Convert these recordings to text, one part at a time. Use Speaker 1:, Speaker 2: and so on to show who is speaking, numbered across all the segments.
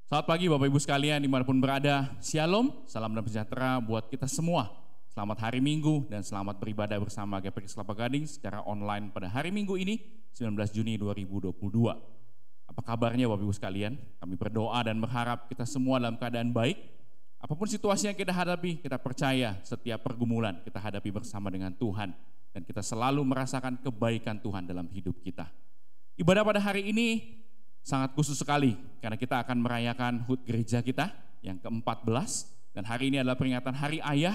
Speaker 1: Selamat pagi Bapak Ibu sekalian dimanapun berada. Shalom, salam dan sejahtera buat kita semua. Selamat hari Minggu dan selamat beribadah bersama GPK Kelapa Gading secara online pada hari Minggu ini 19 Juni 2022. Apa kabarnya Bapak Ibu sekalian? Kami berdoa dan berharap kita semua dalam keadaan baik. Apapun situasi yang kita hadapi, kita percaya setiap pergumulan kita hadapi bersama dengan Tuhan. Dan kita selalu merasakan kebaikan Tuhan dalam hidup kita. Ibadah pada hari ini sangat khusus sekali karena kita akan merayakan HUT gereja kita yang ke-14 dan hari ini adalah peringatan Hari Ayah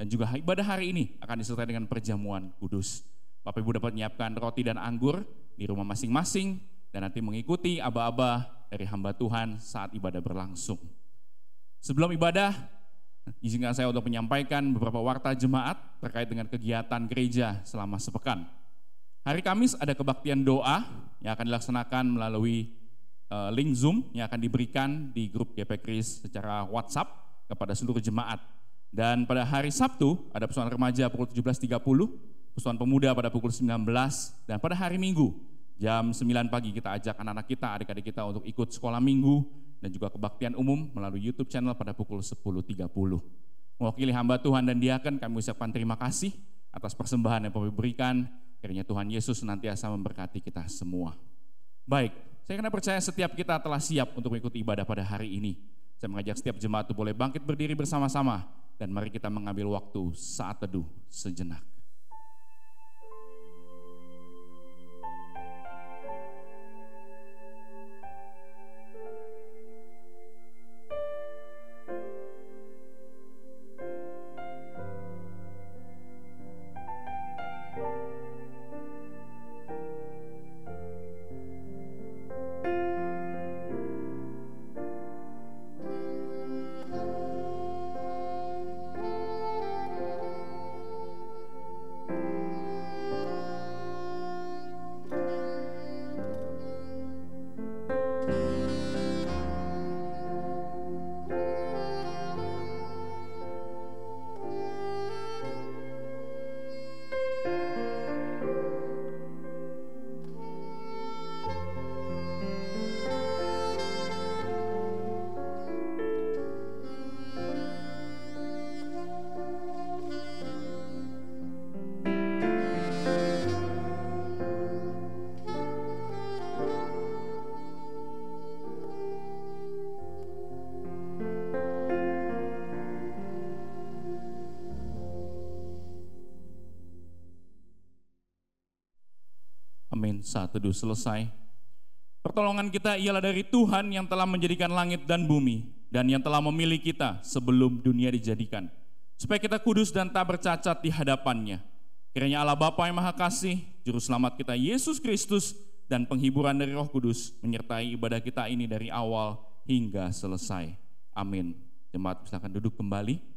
Speaker 1: dan juga ibadah hari ini akan disertai dengan perjamuan kudus. Bapak Ibu dapat menyiapkan roti dan anggur di rumah masing-masing dan nanti mengikuti aba-aba dari hamba Tuhan saat ibadah berlangsung. Sebelum ibadah, izinkan saya untuk menyampaikan beberapa warta jemaat terkait dengan kegiatan gereja selama sepekan. Hari Kamis ada kebaktian doa yang akan dilaksanakan melalui link Zoom yang akan diberikan di grup GP Kris secara WhatsApp kepada seluruh jemaat. Dan pada hari Sabtu ada persekutuan remaja pukul 17.30, persekutuan pemuda pada pukul 19, dan pada hari Minggu jam 9 pagi kita ajak anak-anak kita, adik-adik kita untuk ikut sekolah minggu dan juga kebaktian umum melalui YouTube channel pada pukul 10.30. Mewakili hamba Tuhan dan diaken, kami ucapkan terima kasih atas persembahan yang kami berikan. Kiranya Tuhan Yesus senantiasa memberkati kita semua. Baik, saya kena percaya setiap kita telah siap untuk mengikuti ibadah pada hari ini. Saya mengajak setiap jemaat itu boleh bangkit berdiri bersama-sama dan mari kita mengambil waktu saat teduh sejenak. Amin. Saat teduh selesai. Pertolongan kita ialah dari Tuhan yang telah menjadikan langit dan bumi dan yang telah memilih kita sebelum dunia dijadikan, supaya kita kudus dan tak bercacat di hadapannya. Kiranya Allah Bapa yang Maha Kasih, Juru Selamat kita Yesus Kristus dan penghiburan dari Roh Kudus menyertai ibadah kita ini dari awal hingga selesai. Amin. Jemaat silakan duduk kembali.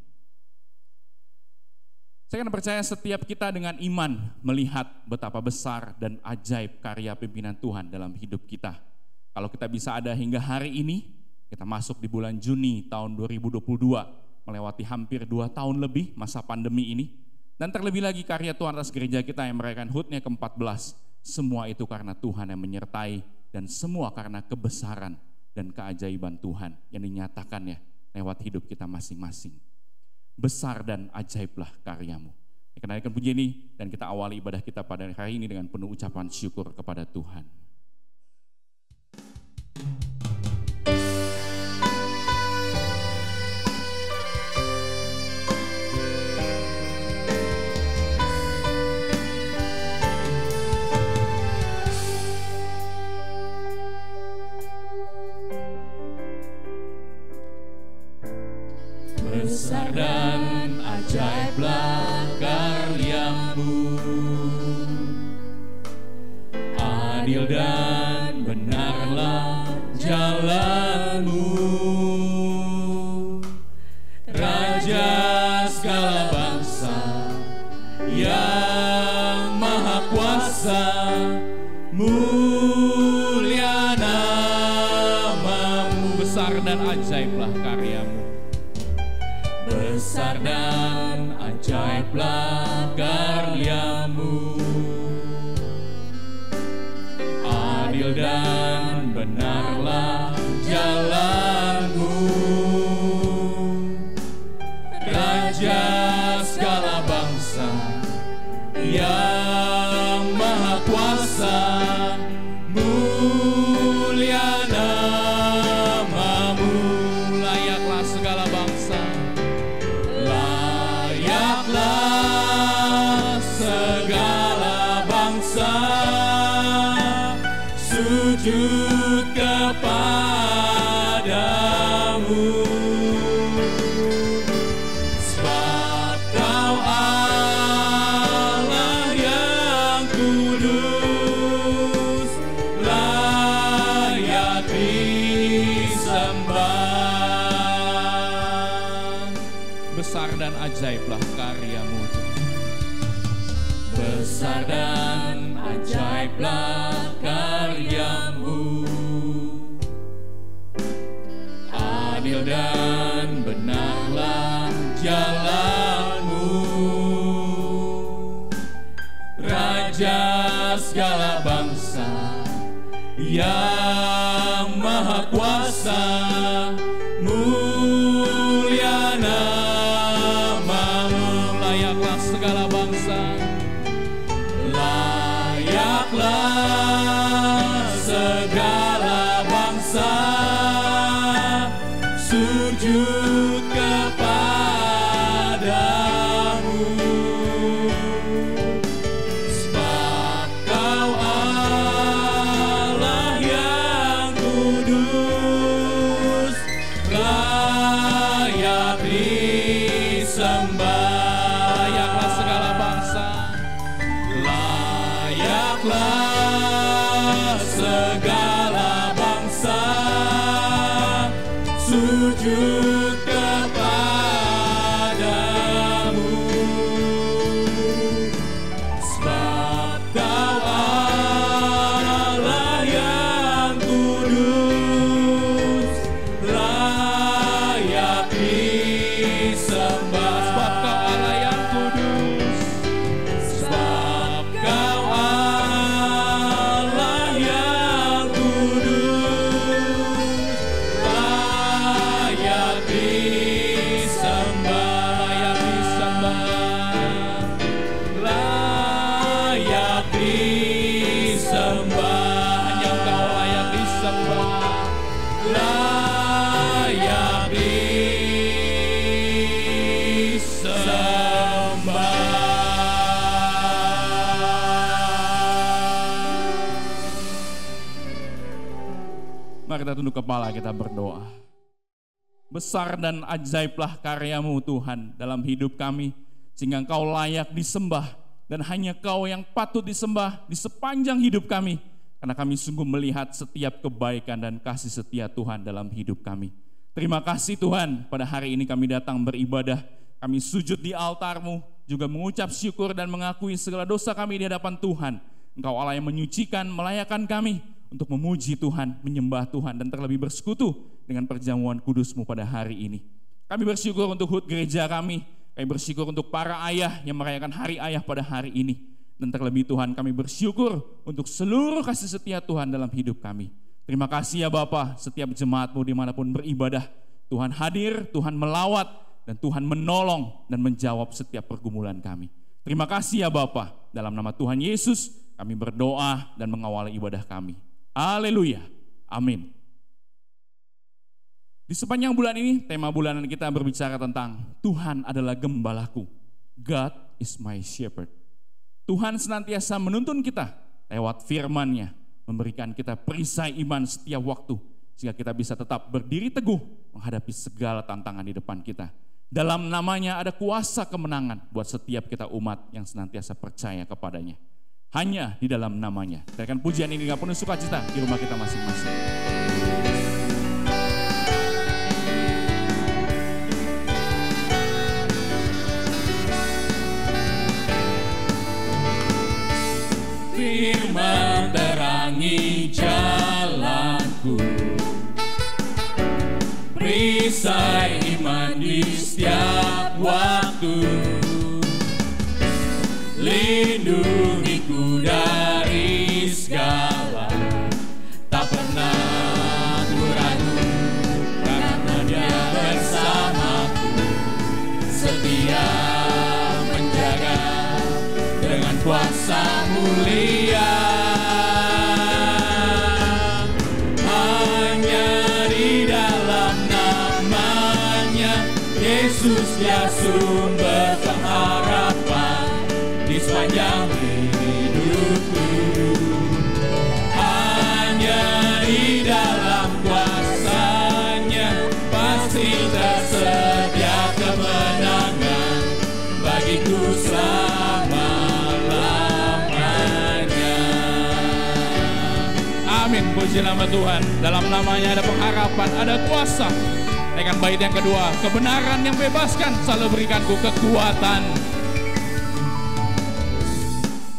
Speaker 1: Saya akan percaya setiap kita dengan iman melihat betapa besar dan ajaib karya pimpinan Tuhan dalam hidup kita. Kalau kita bisa ada hingga hari ini, kita masuk di bulan Juni tahun 2022, melewati hampir 2 tahun lebih masa pandemi ini. Dan terlebih lagi karya Tuhan atas gereja kita yang merayakan HUT-nya ke-14. Semua itu karena Tuhan yang menyertai dan semua karena kebesaran dan keajaiban Tuhan yang dinyatakannya lewat hidup kita masing-masing. Besar dan ajaiblah karyamu. Kita naikkan puji ini dan kita awali ibadah kita pada hari ini dengan penuh ucapan syukur kepada Tuhan.
Speaker 2: Besar dan ajaiblah karyamu, adil dan benarlah jalanmu, Raja segala bangsa yang maha kuasa, mulia namamu.
Speaker 1: Besar dan ajaiblah karyamu.
Speaker 2: Besar dan ajaiblah karyamu, adil dan benarlah jalan. kerajaanmu, Raja segala bangsa yang maha kuasa, mulia namamu.
Speaker 1: Layaklah segala bangsa,
Speaker 2: layaklah segala bangsa sujud kepadamu, sebab Kau Allah yang kudus, layak disembah.
Speaker 1: besar dan ajaiblah karyamu.
Speaker 2: Besar dan ajaiblah karyamu, adil dan benarlah jalanmu, Raja segala bangsa yang maha kuasa, mulia namamu.
Speaker 1: Layaklah segala bangsa,
Speaker 2: layaklah segala bangsa sujud kepadamu, sebab Kau Allah yang kudus, layak disembah.
Speaker 1: layaklah segala bangsa,
Speaker 2: layaklah segala bangsa sujud kepadamu, sebab Kau Allah yang kudus, layak disembah.
Speaker 1: sebab Kau Allah yang kudus,
Speaker 2: Sebab Kau Allah yang kudus, layak disembah, layak disembah,
Speaker 1: hanya Engkau layak disembah.
Speaker 2: layak disembah.
Speaker 1: Mari kita tunduk kepala, kita berdoa. Besar dan ajaiblah karyamu Tuhan dalam hidup kami, sehingga Engkau layak disembah, dan hanya Kau yang patut disembah di sepanjang hidup kami, karena kami sungguh melihat setiap kebaikan dan kasih setia Tuhan dalam hidup kami. Terima kasih Tuhan, pada hari ini kami datang beribadah, kami sujud di altar-Mu, juga mengucap syukur dan mengakui segala dosa kami di hadapan Tuhan. Engkau Allah yang menyucikan, melayakkan kami untuk memuji Tuhan, menyembah Tuhan, dan terlebih bersekutu dengan perjamuan kudus-Mu pada hari ini. Kami bersyukur untuk HUT gereja kami bersyukur untuk para ayah yang merayakan hari ayah pada hari ini. Dan terlebih Tuhan, kami bersyukur untuk seluruh kasih setia Tuhan dalam hidup kami. Terima kasih ya Bapa, setiap jemaat-Mu dimanapun beribadah, Tuhan hadir, Tuhan melawat, dan Tuhan menolong dan menjawab setiap pergumulan kami. Terima kasih ya Bapa, dalam nama Tuhan Yesus kami berdoa dan mengawali ibadah kami. Haleluya, amin. Di sepanjang bulan ini, tema bulanan kita berbicara tentang Tuhan adalah gembalaku. God is my shepherd. Tuhan senantiasa menuntun kita lewat firman-Nya, memberikan kita perisai iman setiap waktu, sehingga kita bisa tetap berdiri teguh menghadapi segala tantangan di depan kita. Dalam namanya ada kuasa kemenangan buat setiap kita umat yang senantiasa percaya kepadanya. Hanya di dalam namanya. Kita akan pujian ini dengan penuh sukacita di rumah kita masing-masing.
Speaker 2: Firman terangi jalanku, perisai iman di setiap waktu, lindungiku dari segala, tak pernah ku ragu karena mulia. Hanya di dalam namanya Yesus dia sumber pengharapan di sepanjang hidupku. Hanya di dalam kuasa-Nya pasti tersedia kemenangan bagiku selama-lamanya.
Speaker 1: Amin, puji nama Tuhan. Dalam namanya ada pengharapan, ada kuasa. Naikkan bait yang kedua, kebenaran yang bebaskan selalu berikanku kekuatan.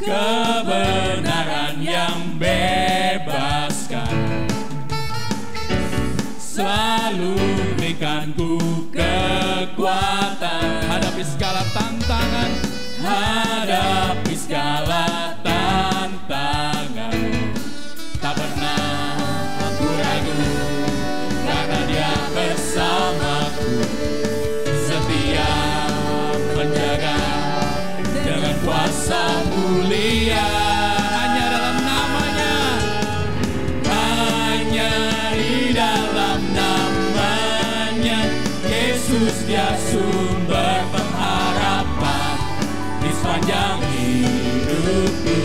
Speaker 2: Kebenaran yang bebaskan selalu berikanku kekuatan.
Speaker 1: Hadapi segala tantangan,
Speaker 2: Hadapi segala tantangan, tak pernah aku ragu, karena Dia bersamaku, setia menjaga dengan kuasa mulia.
Speaker 1: hanya dalam namanya.
Speaker 2: Hanya di dalam namanya Yesus dia sumber pengharapan di sepanjang hidupku.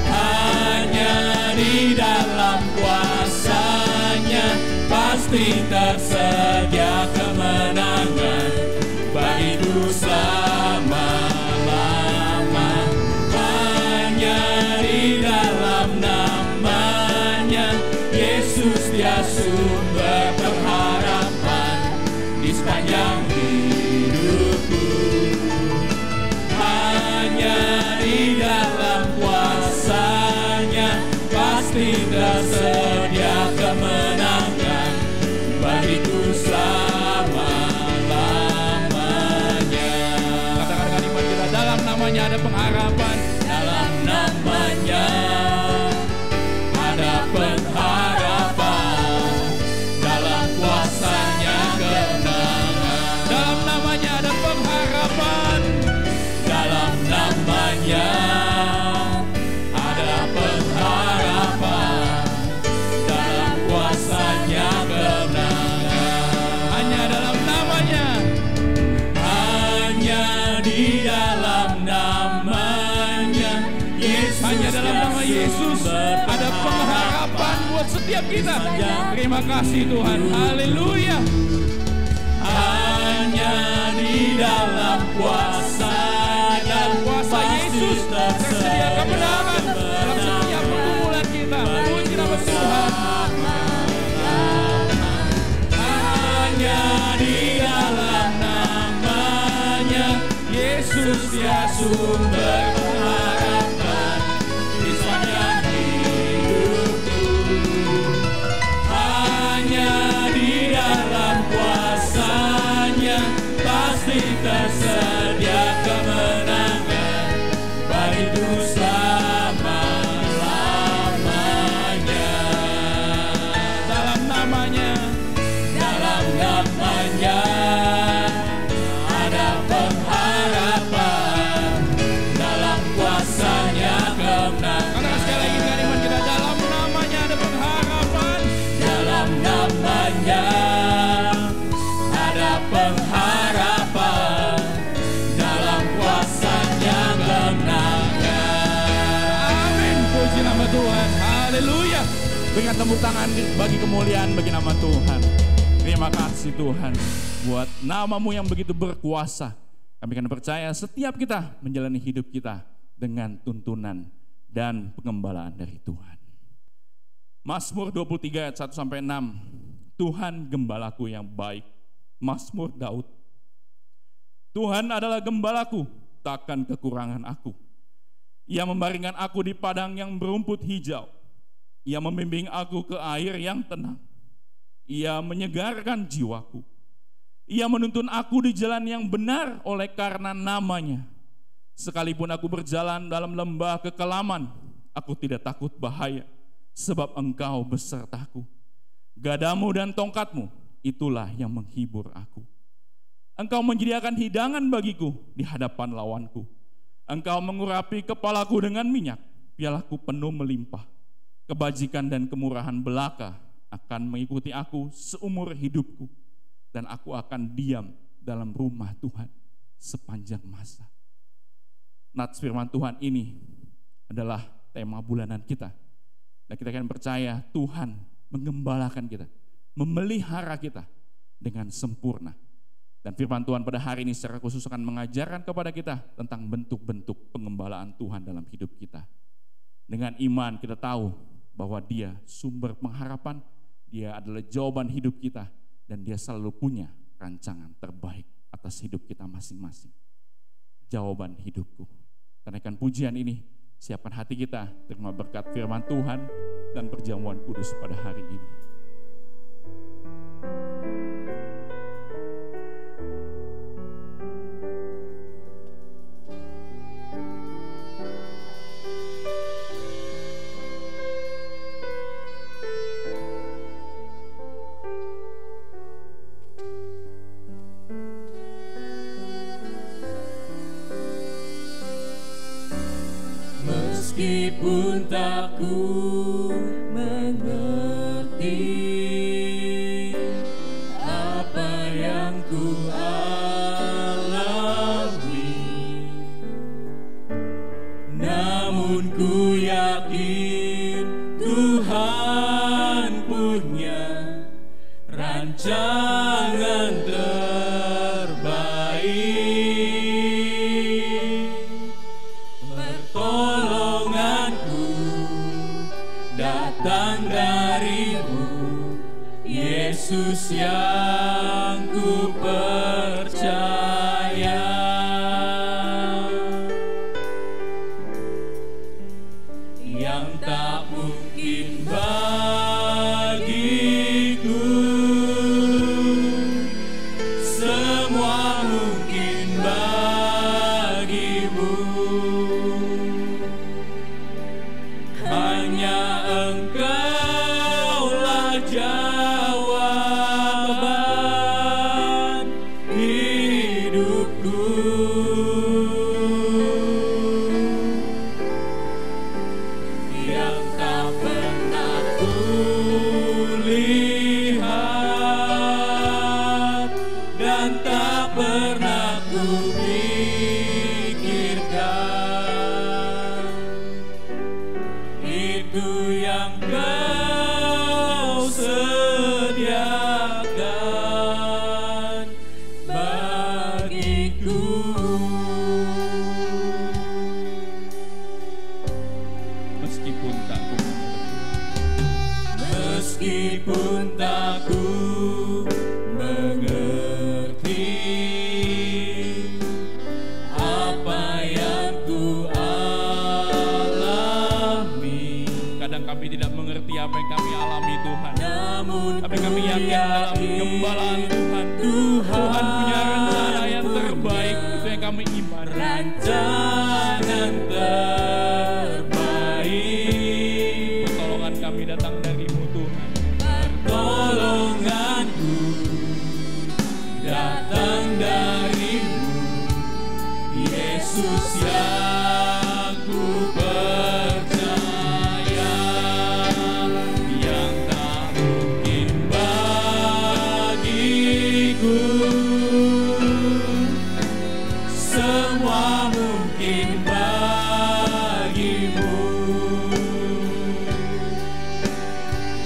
Speaker 2: Hanya di dalam kuasa-Nya pasti tersedia kemenangan bagiku selama-lama. Hanya di dalam namanya Yesus dia sumber pengharapan di sepanjang hidupku. Hanya di dalam kuasa-Nya pasti tersedia kemenangan bagiku selama-lamanya.
Speaker 1: Katakan dengan iman kita, dalam namanya ada pengharapan.
Speaker 2: Dalam namanya ada pengharapan, dalam kuasa-Nya kemenangan.
Speaker 1: Dalam namanya ada pengharapan.
Speaker 2: Dalam namanya ada pengharapan, dalam kuasa-Nya kemenangan.
Speaker 1: Hanya dalam namanya.
Speaker 2: Hanya di dalam namanya Yesus.
Speaker 1: Hanya dalam nama Yesus ada pengharapan buat setiap kita. Terima kasih Tuhan. Haleluya.
Speaker 2: Hanya di dalam kuasa
Speaker 1: Yesus tersedia kemenangan dalam setiap pergumulan kita. Puji nama Tuhan.
Speaker 2: Hanya di dalam namanya Yesus dia sumber pengharapan di sepanjang hidupku. Hanya di dalam kuasa-Nya pasti tersedia kemenangan bagiku selama-lamanya.
Speaker 1: Dalam namanya.
Speaker 2: Dalam namanya ada pengharapan, dalam kuasa-Nya kemenangan.
Speaker 1: Katakan sekali lagi dengan iman kita, dalam namanya ada pengharapan.
Speaker 2: Dalam namanya ada pengharapan, dalam kuasa-Nya kemenangan.
Speaker 1: Amin. Puji nama Tuhan. Haleluya. Berikan tepuk tangan bagi kemuliaan bagi nama Tuhan. Terima kasih Tuhan buat nama-Mu yang begitu berkuasa. Kami akan percaya setiap kita menjalani hidup kita dengan tuntunan dan pengembalaan dari Tuhan. Mazmur 23 ayat 1-6. Tuhan gembalaku yang baik. Mazmur Daud. Tuhan adalah gembalaku, takkan kekurangan aku. Ia membaringkan aku di padang yang berumput hijau. Ia membimbing aku ke air yang tenang. Ia menyegarkan jiwaku. Ia menuntun aku di jalan yang benar oleh karena namanya. Sekalipun aku berjalan dalam lembah kekelaman, aku tidak takut bahaya, sebab Engkau besertaku. Gadamu dan tongkatmu, itulah yang menghibur aku. Engkau menyediakan hidangan bagiku di hadapan lawanku. Engkau mengurapi kepalaku dengan minyak, pialaku penuh melimpah. Kebajikan dan kemurahan belaka akan mengikuti aku seumur hidupku, dan aku akan diam dalam rumah Tuhan sepanjang masa. Nats firman Tuhan ini adalah tema bulanan kita. Dan kita akan percaya Tuhan menggembalakan kita, memelihara kita dengan sempurna. Dan firman Tuhan pada hari ini secara khusus akan mengajarkan kepada kita tentang bentuk-bentuk pengembalaan Tuhan dalam hidup kita. Dengan iman kita tahu bahwa Dia sumber pengharapan, Dia adalah jawaban hidup kita, dan Dia selalu punya rancangan terbaik atas hidup kita masing-masing. Jawaban hidupku. Kenaikan pujian ini, siapkan hati kita terima berkat firman Tuhan dan perjamuan kudus pada hari ini.
Speaker 2: Meskipun tak ku mengerti apa yang ku alami, namun ku yakin Tuhan punya rancangan terbaik. Datang darimu, Yesus yang ku percaya. Yang tak mungkin bagiku, semua mungkin bagimu. Hanya Engkaulah jawaban hidupku. Yang tak pernah kulihat dan tak pernah kupikirkan, itu yang Kau sediakan bagiku.
Speaker 1: Meskipun tak ku
Speaker 2: Meskipun tak ku mengerti apa yang ku alami,
Speaker 1: kadang kami tidak mengerti apa yang kami alami Tuhan,
Speaker 2: namun
Speaker 1: tapi kami yakin dalam pengembalaan Tuhan, Tuhan punya rencana yang terbaik. Itu yang kami iman.
Speaker 2: rancangan terbaik.
Speaker 1: Pertolongan kami datang dari-Mu Tuhan.
Speaker 2: Pertolonganku datang dari-Mu, Yesus yang ku percaya. Yang tak mungkin bagiku, semua mungkin bagimu.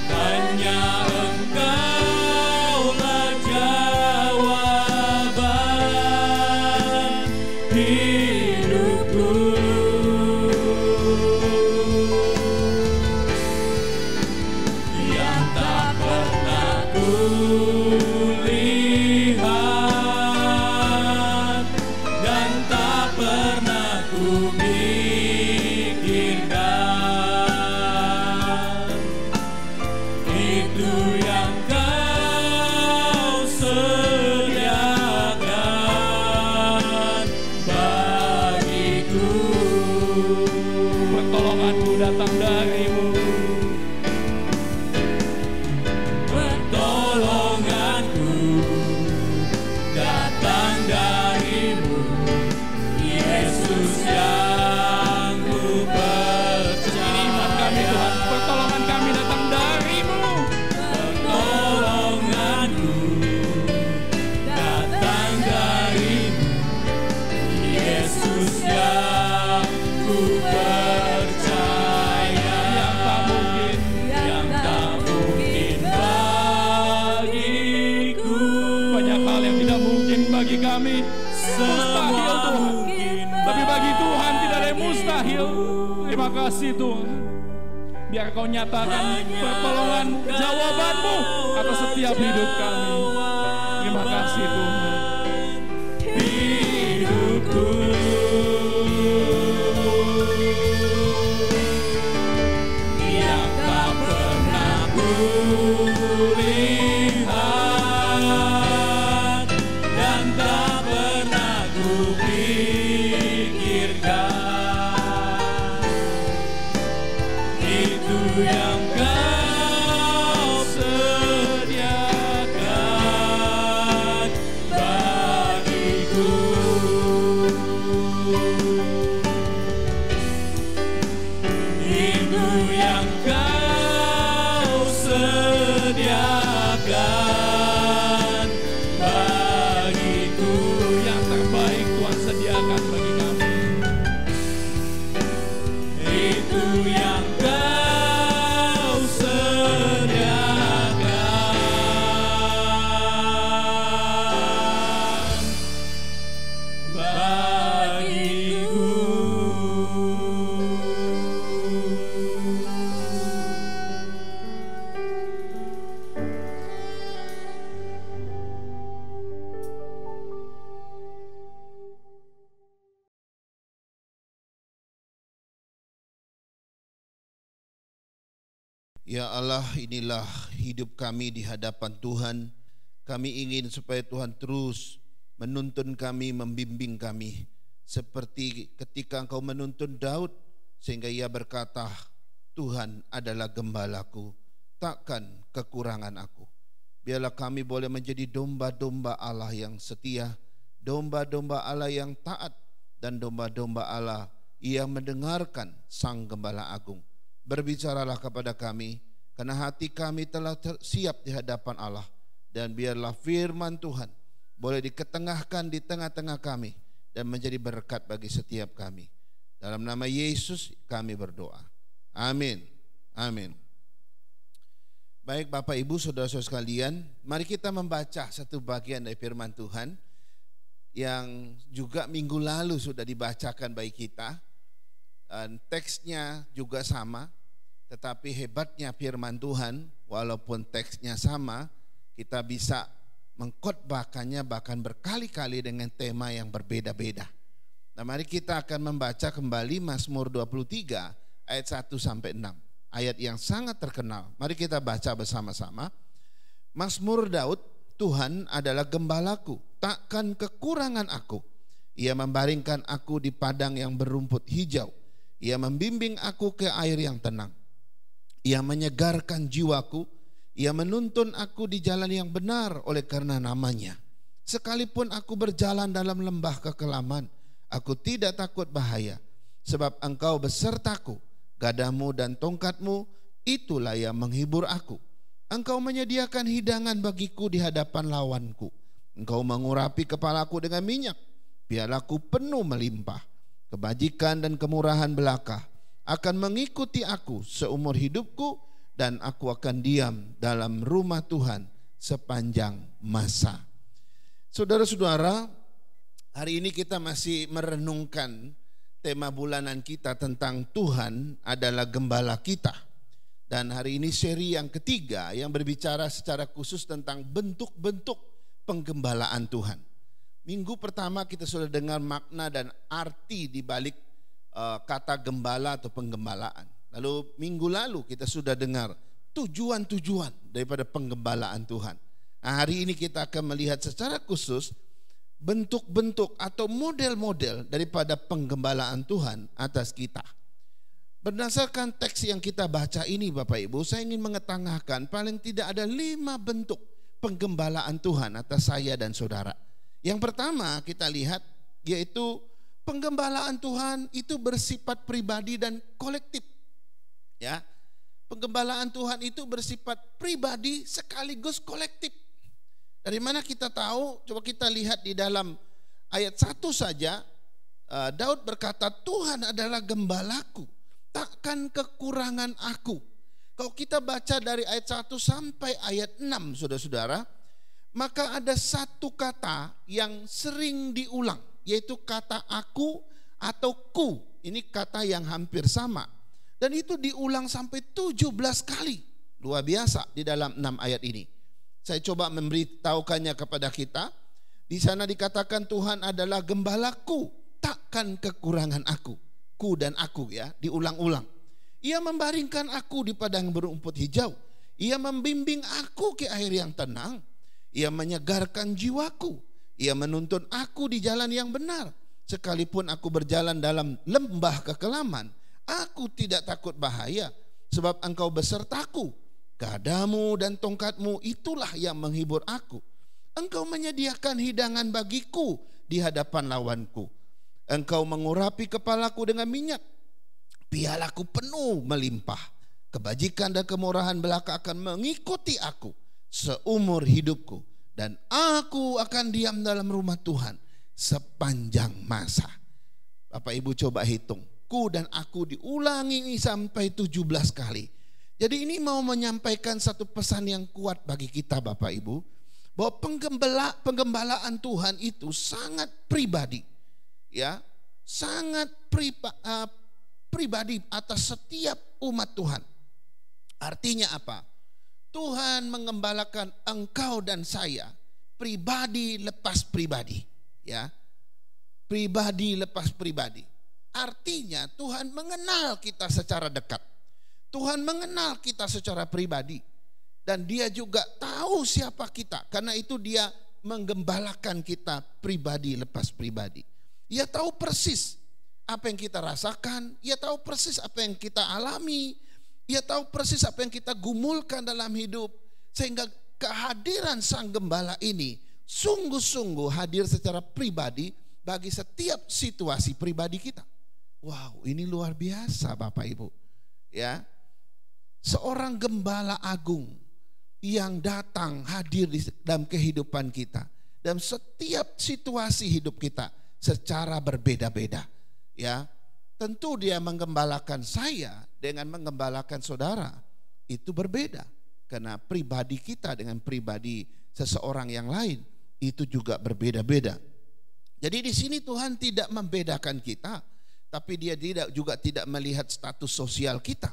Speaker 2: Hanya Engkaulah jawaban hidupku. Yang tak pernah kulihat dan tak pernah kupikirkan, itu yang Kau sediakan bagiku.
Speaker 1: Pertolonganku datang dari-Mu.
Speaker 2: Pertolonganku datang dari-Mu, Yesus yang
Speaker 1: Terima kasih Tuhan. Biar Kau nyatakan pertolongan jawaban-Mu atas setiap hidup kami. Terima kasih Tuhan.
Speaker 2: Hidupku yang tak pernah kulihat dan tak pernah kupikirkan, itu yang Kau sediakan bagiku. Itu yang Kau sediakan bagiku.
Speaker 1: Yang terbaik Tuhan sediakan bagi kami.
Speaker 2: Itu yang Kau sediakan bagiku.
Speaker 3: Ya Allah, inilah hidup kami di hadapan Tuhan. Kami ingin supaya Tuhan terus menuntun kami, membimbing kami. Seperti ketika Engkau menuntun Daud, sehingga ia berkata, Tuhan adalah gembalaku, takkan kekurangan aku. Biarlah kami boleh menjadi domba-domba Allah yang setia, domba-domba Allah yang taat, dan domba-domba Allah yang mendengarkan Sang Gembala Agung. Berbicaralah kepada kami, karena hati kami telah siap di hadapan Allah. Dan biarlah firman Tuhan boleh diketengahkan di tengah-tengah kami dan menjadi berkat bagi setiap kami. Dalam nama Yesus kami berdoa. Amin. Amin. Baik Bapak Ibu saudara-saudara sekalian, mari kita membaca satu bagian dari firman Tuhan yang juga minggu lalu sudah dibacakan bagi kita. Dan teksnya juga sama, tetapi hebatnya firman Tuhan, walaupun teksnya sama, kita bisa mengkhotbahkannya bahkan berkali-kali dengan tema yang berbeda-beda. Nah, mari kita akan membaca kembali Mazmur 23 ayat 1 sampai 6. Ayat yang sangat terkenal. Mari kita baca bersama-sama. Mazmur Daud, Tuhan adalah gembalaku, takkan kekurangan aku. Ia membaringkan aku di padang yang berumput hijau. Ia membimbing aku ke air yang tenang. Ia menyegarkan jiwaku. Ia menuntun aku di jalan yang benar oleh karena namanya. Sekalipun aku berjalan dalam lembah kekelaman, aku tidak takut bahaya. Sebab Engkau besertaku, gadamu dan tongkatmu, itulah yang menghibur aku. Engkau menyediakan hidangan bagiku di hadapan lawanku. Engkau mengurapi kepalaku dengan minyak, pialaku penuh melimpah. Kebajikan dan kemurahan belaka akan mengikuti aku seumur hidupku, dan aku akan diam dalam rumah Tuhan sepanjang masa. Saudara-saudara, hari ini kita masih merenungkan tema bulanan kita tentang Tuhan adalah gembala kita. Dan hari ini seri yang ketiga yang berbicara secara khusus tentang bentuk-bentuk penggembalaan Tuhan. Minggu pertama kita sudah dengar makna dan arti di balik kata gembala atau penggembalaan. Lalu minggu lalu kita sudah dengar tujuan-tujuan daripada penggembalaan Tuhan. Nah, hari ini kita akan melihat secara khusus bentuk-bentuk atau model-model daripada penggembalaan Tuhan atas kita. Berdasarkan teks yang kita baca ini Bapak Ibu, saya ingin mengetengahkan paling tidak ada 5 bentuk penggembalaan Tuhan atas saya dan saudara. Yang pertama kita lihat yaitu penggembalaan Tuhan itu bersifat pribadi dan kolektif. Ya, penggembalaan Tuhan itu bersifat pribadi sekaligus kolektif. Dari mana kita tahu? Coba kita lihat di dalam ayat 1 saja. Daud berkata, Tuhan adalah gembalaku, takkan kekurangan aku. Kalau kita baca dari ayat 1 sampai ayat 6 saudara-saudara, maka ada satu kata yang sering diulang, yaitu kata aku atau ku. Ini kata yang hampir sama. Dan itu diulang sampai 17 kali. Luar biasa di dalam 6 ayat ini. Saya coba memberitahukannya kepada kita. Di sana dikatakan Tuhan adalah gembalaku, takkan kekurangan aku. Ku dan aku ya, diulang-ulang. Ia membaringkan aku di padang berumput hijau. Ia membimbing aku ke air yang tenang. Ia menyegarkan jiwaku. Ia menuntun aku di jalan yang benar. Sekalipun aku berjalan dalam lembah kekelaman, aku tidak takut bahaya, sebab Engkau besertaku. Gadamu dan tongkatmu itulah yang menghibur aku. Engkau menyediakan hidangan bagiku di hadapan lawanku. Engkau mengurapi kepalaku dengan minyak. Pialaku penuh melimpah. Kebajikan dan kemurahan belaka akan mengikuti aku seumur hidupku. Dan aku akan diam dalam rumah Tuhan sepanjang masa. Bapak Ibu coba hitung. Ku dan aku diulangi sampai 17 kali. Jadi ini mau menyampaikan satu pesan yang kuat bagi kita Bapak Ibu. Bahwa penggembalaan Tuhan itu sangat pribadi. Ya, sangat pribadi atas setiap umat Tuhan. Artinya apa? Tuhan mengembalakan engkau dan saya pribadi lepas pribadi, ya. Pribadi lepas pribadi. Artinya Tuhan mengenal kita secara dekat. Tuhan mengenal kita secara pribadi dan Dia juga tahu siapa kita. Karena itu Dia menggembalakan kita pribadi lepas pribadi. Dia tahu persis apa yang kita rasakan, Dia tahu persis apa yang kita alami. Dia tahu persis apa yang kita gumulkan dalam hidup. Sehingga kehadiran Sang Gembala ini sungguh-sungguh hadir secara pribadi bagi setiap situasi pribadi kita. Wow, ini luar biasa Bapak Ibu. Ya, seorang gembala agung yang datang hadir di dalam kehidupan kita. Dalam setiap situasi hidup kita secara berbeda-beda. Ya, tentu Dia menggembalakan saya dengan menggembalakan saudara itu berbeda. Karena pribadi kita dengan pribadi seseorang yang lain itu juga berbeda-beda. Jadi di sini Tuhan tidak membedakan kita, tapi Dia juga tidak melihat status sosial kita,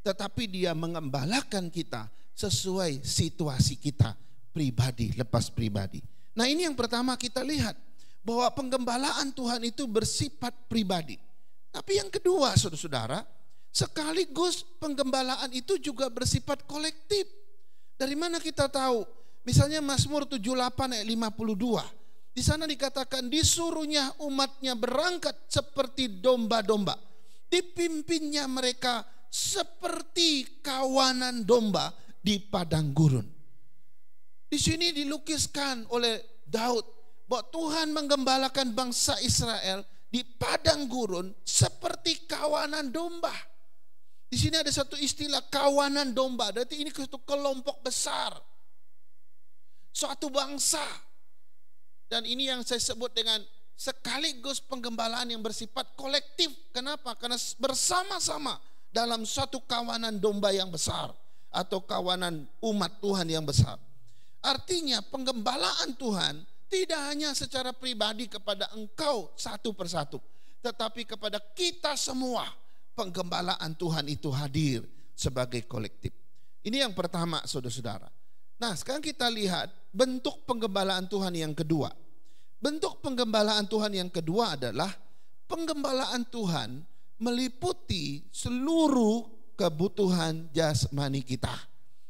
Speaker 3: tetapi Dia mengembalakan kita sesuai situasi kita pribadi lepas pribadi. Nah, ini yang pertama kita lihat bahwa penggembalaan Tuhan itu bersifat pribadi. Tapi yang kedua, saudara-saudara, sekaligus penggembalaan itu juga bersifat kolektif. Dari mana kita tahu? Misalnya Mazmur 78 ayat 52. Di sana dikatakan disuruhnya umatnya berangkat seperti domba-domba. Dipimpinnya mereka seperti kawanan domba di padang gurun. Di sini dilukiskan oleh Daud bahwa Tuhan menggembalakan bangsa Israel di padang gurun seperti kawanan domba. Di sini ada satu istilah kawanan domba. Berarti ini satu kelompok besar. Suatu bangsa. Dan ini yang saya sebut dengan sekaligus penggembalaan yang bersifat kolektif. Kenapa? Karena bersama-sama dalam suatu kawanan domba yang besar. Atau kawanan umat Tuhan yang besar. Artinya penggembalaan Tuhan tidak hanya secara pribadi kepada engkau satu persatu. Tetapi kepada kita semua. Penggembalaan Tuhan itu hadir sebagai kolektif. Ini yang pertama saudara-saudara. Nah, sekarang kita lihat bentuk penggembalaan Tuhan yang kedua. Bentuk penggembalaan Tuhan yang kedua adalah penggembalaan Tuhan meliputi seluruh kebutuhan jasmani kita.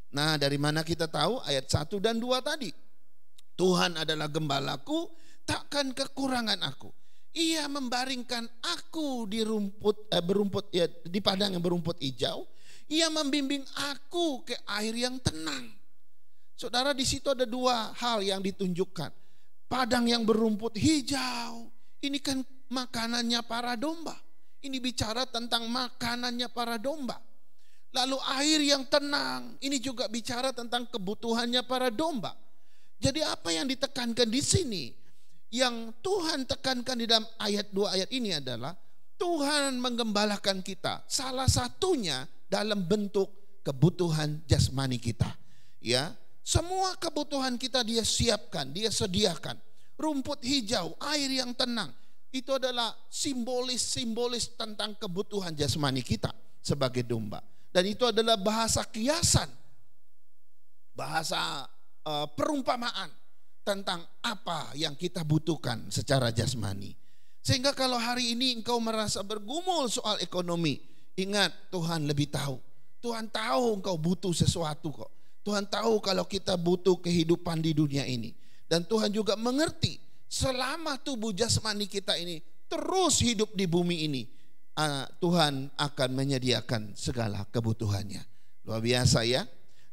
Speaker 3: Nah, dari mana kita tahu? Ayat 1 dan 2 tadi. Tuhan adalah gembalaku, takkan kekurangan aku. Ia membaringkan aku di di padang yang berumput hijau. Ia membimbing aku ke air yang tenang. Saudara, di situ ada dua hal yang ditunjukkan. Padang yang berumput hijau, ini kan makanannya para domba. Ini bicara tentang makanannya para domba. Lalu air yang tenang, ini juga bicara tentang kebutuhannya para domba. Jadi apa yang ditekankan di sini? Yang Tuhan tekankan di dalam ayat 2 ayat ini adalah Tuhan menggembalakan kita. Salah satunya dalam bentuk kebutuhan jasmani kita. Ya, semua kebutuhan kita Dia siapkan, Dia sediakan. Rumput hijau, air yang tenang, itu adalah simbolis tentang kebutuhan jasmani kita. sebagai domba. Dan itu adalah bahasa kiasan, bahasa perumpamaan tentang apa yang kita butuhkan secara jasmani. Sehingga kalau hari ini engkau merasa bergumul soal ekonomi, ingat Tuhan lebih tahu. Tuhan tahu engkau butuh sesuatu kok. Tuhan tahu kalau kita butuh kehidupan di dunia ini. Dan Tuhan juga mengerti selama tubuh jasmani kita ini terus hidup di bumi ini, Tuhan akan menyediakan segala kebutuhannya. Luar biasa ya.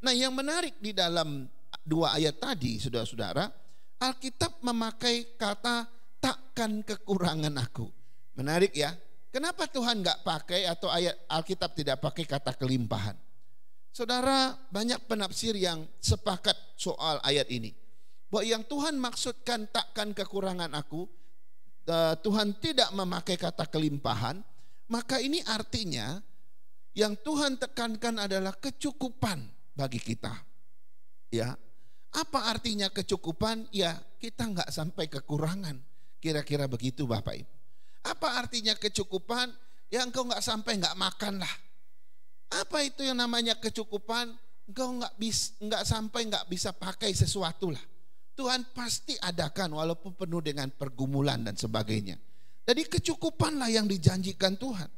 Speaker 3: Nah, yang menarik di dalam dua ayat tadi, saudara-saudara, Alkitab memakai kata takkan kekurangan aku. Menarik ya. Kenapa Tuhan gak pakai atau ayat Alkitab tidak pakai kata kelimpahan? Saudara, banyak penafsir yang sepakat soal ayat ini. Bahwa yang Tuhan maksudkan takkan kekurangan aku, Tuhan tidak memakai kata kelimpahan, maka ini artinya yang Tuhan tekankan adalah kecukupan bagi kita. Ya, apa artinya kecukupan? Ya, kita nggak sampai kekurangan. Kira-kira begitu Bapak Ibu. Apa artinya kecukupan? Ya, engkau nggak sampai nggak makan lah. Apa itu yang namanya kecukupan? Engkau nggak sampai nggak bisa pakai sesuatu lah. Tuhan pasti adakan walaupun penuh dengan pergumulan dan sebagainya. Jadi kecukupanlah yang dijanjikan Tuhan.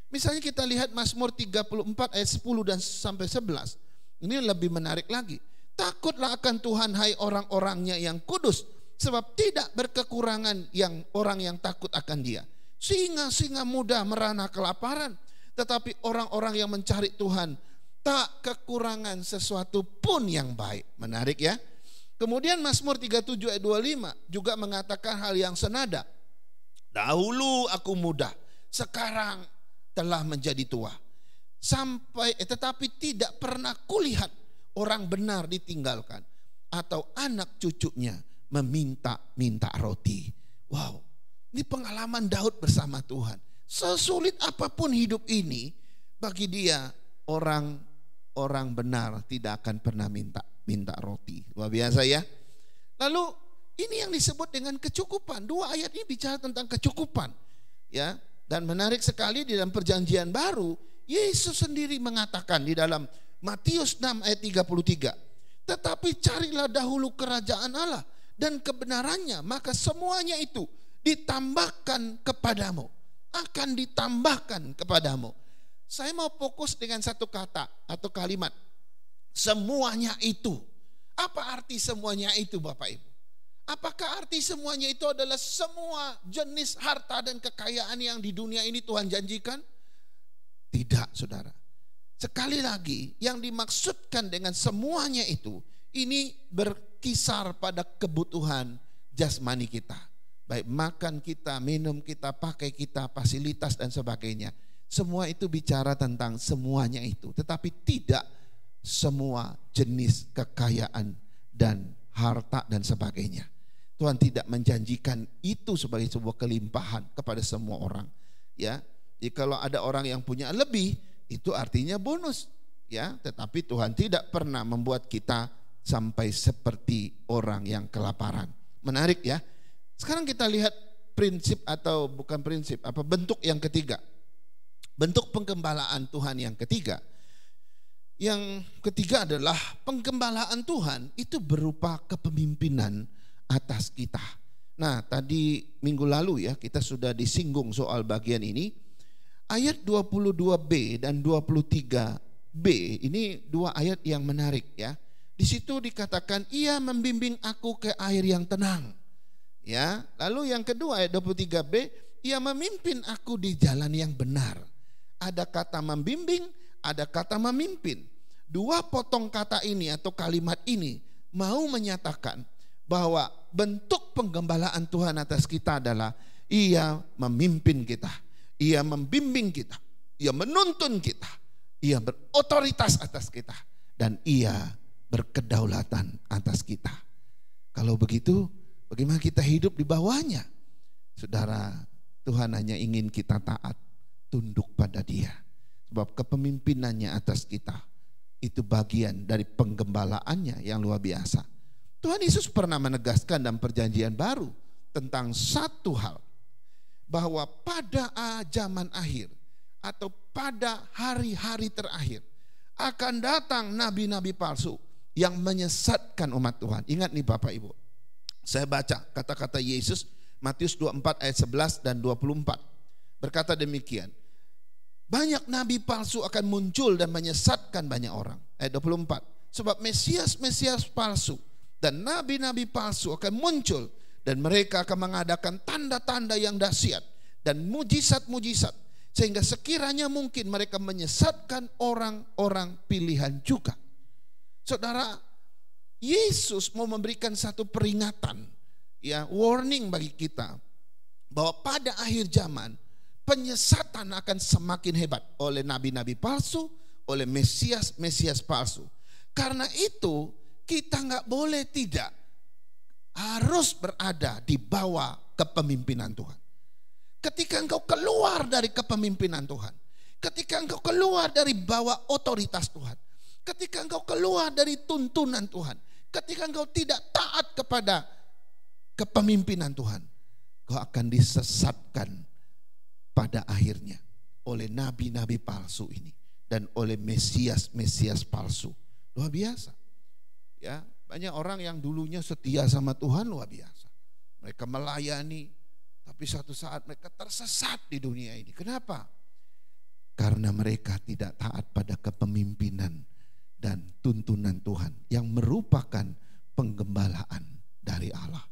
Speaker 3: Misalnya kita lihat Mazmur 34 ayat 10 dan sampai 11. Ini lebih menarik lagi. Takutlah akan Tuhan hai orang-orangnya yang kudus, sebab tidak berkekurangan yang orang yang takut akan Dia. Singa-singa muda merana kelaparan, tetapi orang-orang yang mencari Tuhan tak kekurangan sesuatu pun yang baik. Menarik ya. Kemudian Mazmur 37 ayat 25 juga mengatakan hal yang senada. Dahulu aku muda, sekarang telah menjadi tua. Tetapi tidak pernah kulihat orang benar ditinggalkan atau anak cucunya meminta-minta roti. Wow, ini pengalaman Daud bersama Tuhan. Sesulit apapun hidup ini, bagi dia orang benar tidak akan pernah minta roti. Luar biasa ya. Lalu ini yang disebut dengan kecukupan. Dua ayat ini bicara tentang kecukupan. Ya, dan menarik sekali di dalam perjanjian baru, Yesus sendiri mengatakan di dalam Matius 6 ayat 33, tetapi carilah dahulu kerajaan Allah dan kebenarannya, maka semuanya itu ditambahkan kepadamu, akan ditambahkan kepadamu. Saya mau fokus dengan satu kata atau kalimat, semuanya itu. Apa arti semuanya itu Bapak Ibu? Apakah arti semuanya itu adalah semua jenis harta dan kekayaan yang di dunia ini Tuhan janjikan? Tidak, saudara. Sekali lagi, yang dimaksudkan dengan semuanya itu, ini berkisar pada kebutuhan jasmani kita. Baik makan kita, minum kita, pakai kita, fasilitas dan sebagainya. Semua itu bicara tentang semuanya itu. Tetapi tidak semua jenis kekayaan dan harta dan sebagainya. Tuhan tidak menjanjikan itu sebagai sebuah kelimpahan kepada semua orang. Ya, jadi kalau ada orang yang punya lebih, itu artinya bonus, ya. Tetapi Tuhan tidak pernah membuat kita sampai seperti orang yang kelaparan. Menarik ya. Sekarang kita lihat prinsip atau bukan prinsip, bentuk yang ketiga. Bentuk penggembalaan Tuhan yang ketiga. Yang ketiga adalah penggembalaan Tuhan itu berupa kepemimpinan atas kita. Nah, tadi minggu lalu ya kita sudah disinggung soal bagian ini. Ayat 22b dan 23b ini dua ayat yang menarik ya. Di situ dikatakan ia membimbing aku ke air yang tenang. Ya, lalu yang kedua ayat 23b, ia memimpin aku di jalan yang benar. Ada kata membimbing, ada kata memimpin. Dua potong kata ini atau kalimat ini mau menyatakan bahwa bentuk penggembalaan Tuhan atas kita adalah ia memimpin kita. Ia membimbing kita, ia menuntun kita, ia berotoritas atas kita, dan ia berkedaulatan atas kita. Kalau begitu, bagaimana kita hidup di bawahnya? Saudara, Tuhan hanya ingin kita taat, tunduk pada Dia. Sebab kepemimpinannya atas kita, itu bagian dari penggembalaannya yang luar biasa. Tuhan Yesus pernah menegaskan dalam perjanjian baru tentang satu hal, bahwa pada zaman akhir atau pada hari-hari terakhir akan datang nabi-nabi palsu yang menyesatkan umat Tuhan. Ingat nih Bapak Ibu, saya baca kata-kata Yesus Matius 24 ayat 11 dan 24. Berkata demikian, banyak nabi palsu akan muncul dan menyesatkan banyak orang. Ayat 24, sebab Mesias palsu dan nabi-nabi palsu akan muncul dan mereka akan mengadakan tanda-tanda yang dahsyat dan mujizat-mujizat, sehingga sekiranya mungkin mereka menyesatkan orang-orang pilihan juga. Saudara, Yesus mau memberikan satu peringatan, ya, warning bagi kita bahwa pada akhir zaman penyesatan akan semakin hebat oleh nabi-nabi palsu, oleh Mesias palsu. Karena itu kita nggak boleh tidak harus berada di bawah kepemimpinan Tuhan. Ketika engkau keluar dari kepemimpinan Tuhan, ketika engkau keluar dari bawah otoritas Tuhan, ketika engkau keluar dari tuntunan Tuhan, ketika engkau tidak taat kepada kepemimpinan Tuhan, engkau akan disesatkan pada akhirnya oleh nabi-nabi palsu ini dan oleh Mesias palsu. Luar biasa. Ya, banyak orang yang dulunya setia sama Tuhan, luar biasa. Mereka melayani, tapi suatu saat mereka tersesat di dunia ini. Kenapa? Karena mereka tidak taat pada kepemimpinan dan tuntunan Tuhan yang merupakan penggembalaan dari Allah.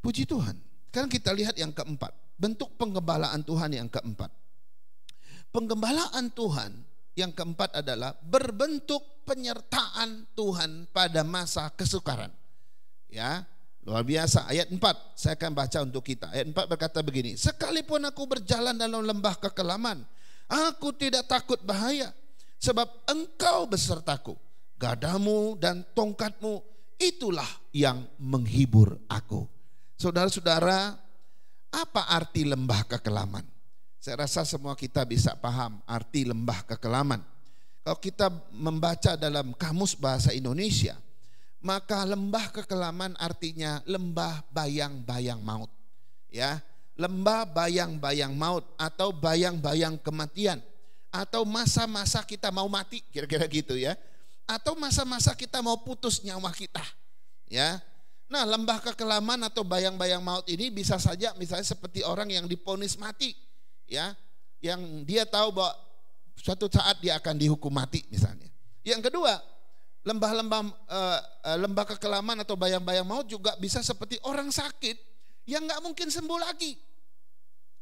Speaker 3: Puji Tuhan. Sekarang kita lihat yang keempat, bentuk penggembalaan Tuhan yang keempat. Penggembalaan Tuhan yang keempat adalah berbentuk penyertaan Tuhan pada masa kesukaran. Ya, luar biasa. Ayat 4 saya akan baca untuk kita. Ayat 4 berkata begini, sekalipun aku berjalan dalam lembah kekelaman, aku tidak takut bahaya, sebab engkau besertaku, gadamu dan tongkatmu itulah yang menghibur aku. Saudara-saudara, apa arti lembah kekelaman? Saya rasa semua kita bisa paham arti lembah kekelaman. Kalau kita membaca dalam kamus bahasa Indonesia, maka lembah kekelaman artinya lembah bayang-bayang maut. Ya, lembah bayang-bayang maut atau bayang-bayang kematian, atau masa-masa kita mau mati, kira-kira gitu ya. Atau masa-masa kita mau putus nyawa kita. Ya. Nah, lembah kekelaman atau bayang-bayang maut ini bisa saja misalnya seperti orang yang divonis mati, ya, yang dia tahu bahwa suatu saat dia akan dihukum mati misalnya. Yang kedua, lembah kekelaman atau bayang-bayang maut juga bisa seperti orang sakit yang nggak mungkin sembuh lagi.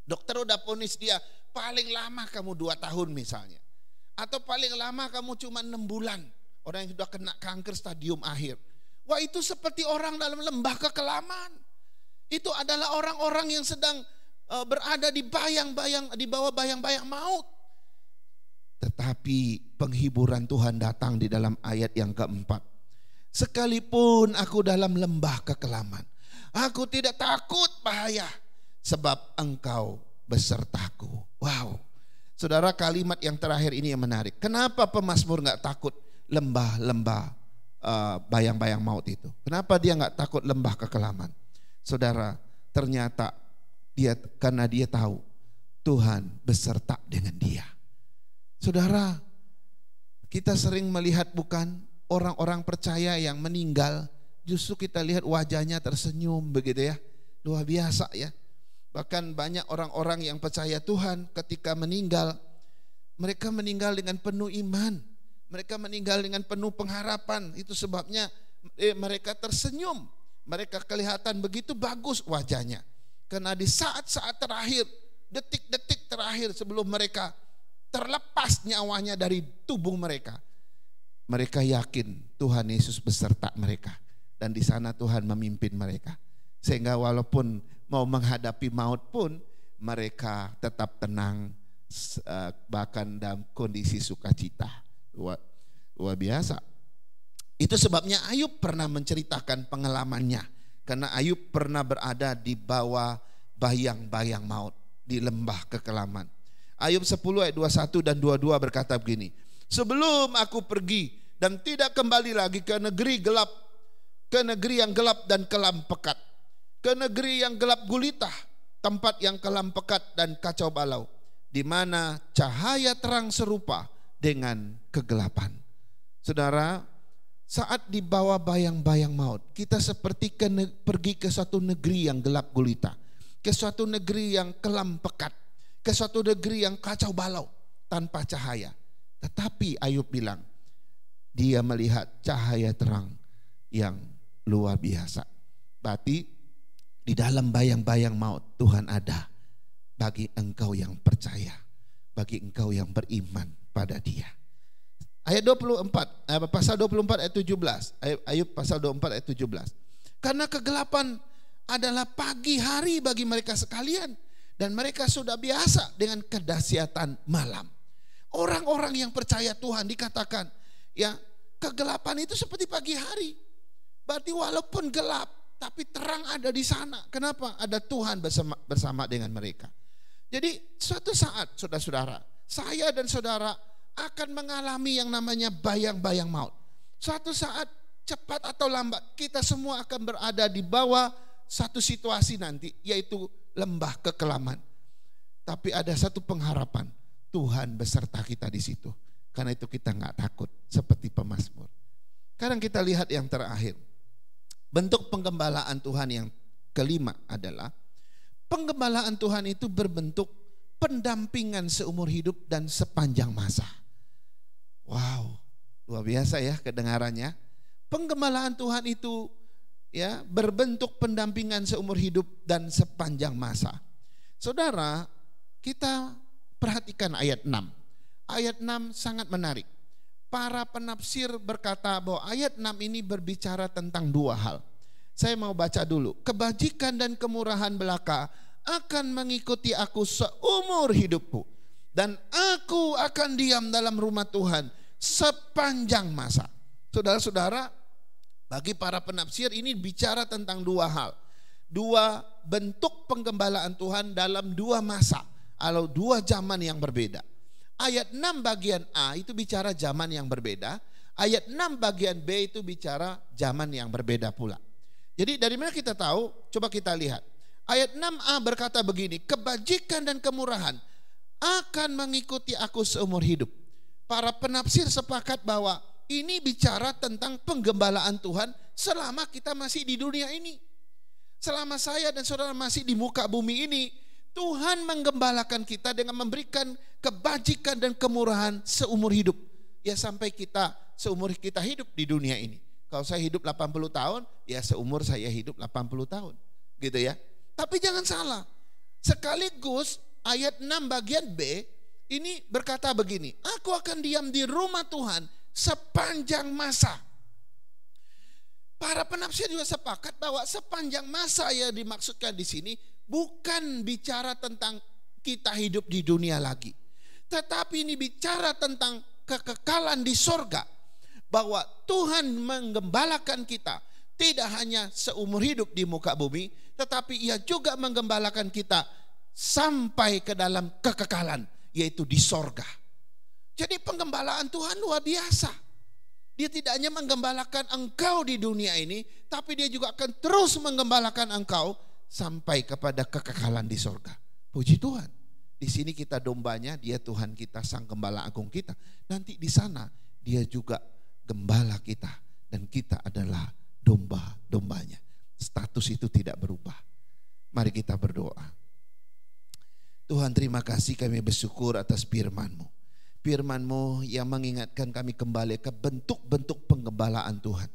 Speaker 3: Dokter udah vonis dia paling lama kamu 2 tahun misalnya, atau paling lama kamu cuma 6 bulan. Orang yang sudah kena kanker stadium akhir. Wah, itu seperti orang dalam lembah kekelaman. Itu adalah orang-orang yang sedang berada di bawah bayang-bayang maut. Tetapi penghiburan Tuhan datang di dalam ayat yang keempat. Sekalipun aku dalam lembah kekelaman, aku tidak takut bahaya, sebab engkau besertaku. Wow. Saudara, kalimat yang terakhir ini yang menarik. Kenapa pemazmur gak takut lembah-lembah bayang-bayang maut itu? Kenapa dia gak takut lembah kekelaman? Saudara, ternyata karena dia tahu Tuhan beserta dengan dia. Saudara, kita sering melihat bukan orang-orang percaya yang meninggal, justru kita lihat wajahnya tersenyum begitu ya. Luar biasa ya. Bahkan banyak orang-orang yang percaya Tuhan ketika meninggal, mereka meninggal dengan penuh iman. Mereka meninggal dengan penuh pengharapan. Itu sebabnya mereka tersenyum. Mereka kelihatan begitu bagus wajahnya. Karena di saat-saat terakhir, detik-detik terakhir sebelum mereka terlepas nyawanya dari tubuh mereka, mereka yakin Tuhan Yesus beserta mereka. Dan di sana Tuhan memimpin mereka. Sehingga walaupun mau menghadapi maut pun mereka tetap tenang, bahkan dalam kondisi sukacita. Luar biasa. Itu sebabnya Ayub pernah menceritakan pengalamannya. Karena Ayub pernah berada di bawah bayang-bayang maut, di lembah kekelaman. Ayub 10 ayat 21 dan 22 berkata begini, sebelum aku pergi dan tidak kembali lagi ke negeri gelap, ke negeri yang gelap dan kelam pekat, ke negeri yang gelap gulita, tempat yang kelam pekat dan kacau balau. di mana cahaya terang serupa dengan kegelapan. Saudara, saat di bawah bayang-bayang maut, kita seperti pergi ke suatu negeri yang gelap gulita, ke suatu negeri yang kelam pekat, ke suatu negeri yang kacau balau, tanpa cahaya. Tetapi Ayub bilang, dia melihat cahaya terang yang luar biasa. Berarti di dalam bayang-bayang maut Tuhan ada bagi engkau yang percaya, bagi engkau yang beriman pada Dia. Ayat 24, pasal 24 ayat 17. Ayub pasal 24 ayat 17. Karena kegelapan adalah pagi hari bagi mereka sekalian, dan mereka sudah biasa dengan kedahsyatan malam. Orang-orang yang percaya Tuhan dikatakan, ya, kegelapan itu seperti pagi hari. Berarti walaupun gelap, tapi terang ada di sana. Kenapa? Ada Tuhan bersama dengan mereka. Jadi suatu saat, saudara-saudara, saya dan saudara akan mengalami yang namanya bayang-bayang maut. Suatu saat, cepat atau lambat, kita semua akan berada di bawah satu situasi nanti, yaitu lembah kekelaman. Tapi ada satu pengharapan, Tuhan beserta kita di situ. Karena itu kita nggak takut seperti pemazmur. Sekarang kita lihat yang terakhir. Bentuk penggembalaan Tuhan yang kelima adalah penggembalaan Tuhan itu berbentuk pendampingan seumur hidup dan sepanjang masa. Wow, luar biasa ya kedengarannya. Penggembalaan Tuhan itu ya berbentuk pendampingan seumur hidup dan sepanjang masa. Saudara, kita perhatikan ayat 6. Ayat 6 sangat menarik. Para penafsir berkata bahwa ayat 6 ini berbicara tentang dua hal. Saya mau baca dulu. Kebajikan dan kemurahan belaka akan mengikuti aku seumur hidupku, dan aku akan diam dalam rumah Tuhan sepanjang masa. Saudara-saudara, bagi para penafsir ini bicara tentang dua hal. Dua bentuk penggembalaan Tuhan dalam dua masa, atau dua zaman yang berbeda. Ayat 6 bagian A itu bicara zaman yang berbeda. Ayat 6 bagian B itu bicara zaman yang berbeda pula. Jadi dari mana kita tahu? Coba kita lihat. Ayat 6a berkata begini, kebajikan dan kemurahan akan mengikuti aku seumur hidup. Para penafsir sepakat bahwa ini bicara tentang penggembalaan Tuhan selama kita masih di dunia ini. Selama saya dan saudara masih di muka bumi ini, Tuhan menggembalakan kita dengan memberikan kebajikan dan kemurahan seumur hidup. Ya sampai seumur kita hidup di dunia ini. Kalau saya hidup 80 tahun, ya seumur saya hidup 80 tahun. Gitu ya. Tapi jangan salah. Sekaligus ayat 6 bagian B ini berkata begini, aku akan diam di rumah Tuhan sepanjang masa. Para penafsir juga sepakat bahwa sepanjang masa yang dimaksudkan di sini bukan bicara tentang kita hidup di dunia lagi. Tetapi ini bicara tentang kekekalan di sorga. Bahwa Tuhan menggembalakan kita tidak hanya seumur hidup di muka bumi, tetapi Ia juga menggembalakan kita sampai ke dalam kekekalan, yaitu di sorga. Jadi penggembalaan Tuhan luar biasa. Dia tidak hanya menggembalakan engkau di dunia ini, tapi Dia juga akan terus menggembalakan engkau sampai kepada kekekalan di sorga. Puji Tuhan. Di sini kita dombanya, Dia Tuhan kita, Sang Gembala Agung kita. Nanti di sana Dia juga gembala kita, dan kita adalah domba-dombanya. Status itu tidak berubah. Mari kita berdoa. Tuhan, terima kasih, kami bersyukur atas firman-Mu. Firman-Mu yang mengingatkan kami kembali ke bentuk-bentuk penggembalaan Tuhan.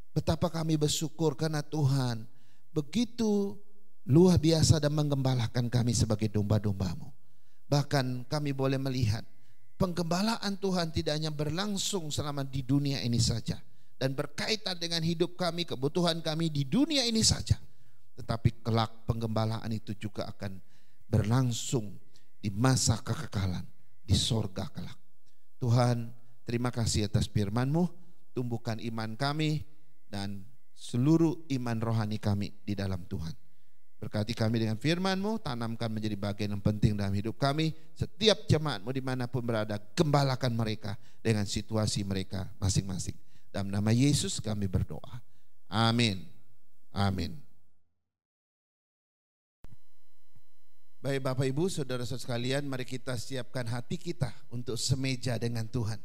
Speaker 3: Betapa kami bersyukur karena Tuhan begitu luar biasa dan menggembalakan kami sebagai domba-domba-Mu. Bahkan kami boleh melihat penggembalaan Tuhan tidak hanya berlangsung selama di dunia ini saja dan berkaitan dengan hidup kami, kebutuhan kami di dunia ini saja, tetapi kelak penggembalaan itu juga akan berlangsung di masa kekekalan di sorga kelak. Tuhan, terima kasih atas firman-Mu. Tumbuhkan iman kami dan seluruh iman rohani kami di dalam Tuhan. Berkati kami dengan firman-Mu, tanamkan menjadi bagian yang penting dalam hidup kami. Setiap jemaat-Mu dimanapun berada, gembalakan mereka dengan situasi mereka masing-masing. Dalam nama Yesus kami berdoa. Amin. Amin. Baik Bapak Ibu, saudara-saudara sekalian, mari kita siapkan hati kita untuk semeja dengan Tuhan.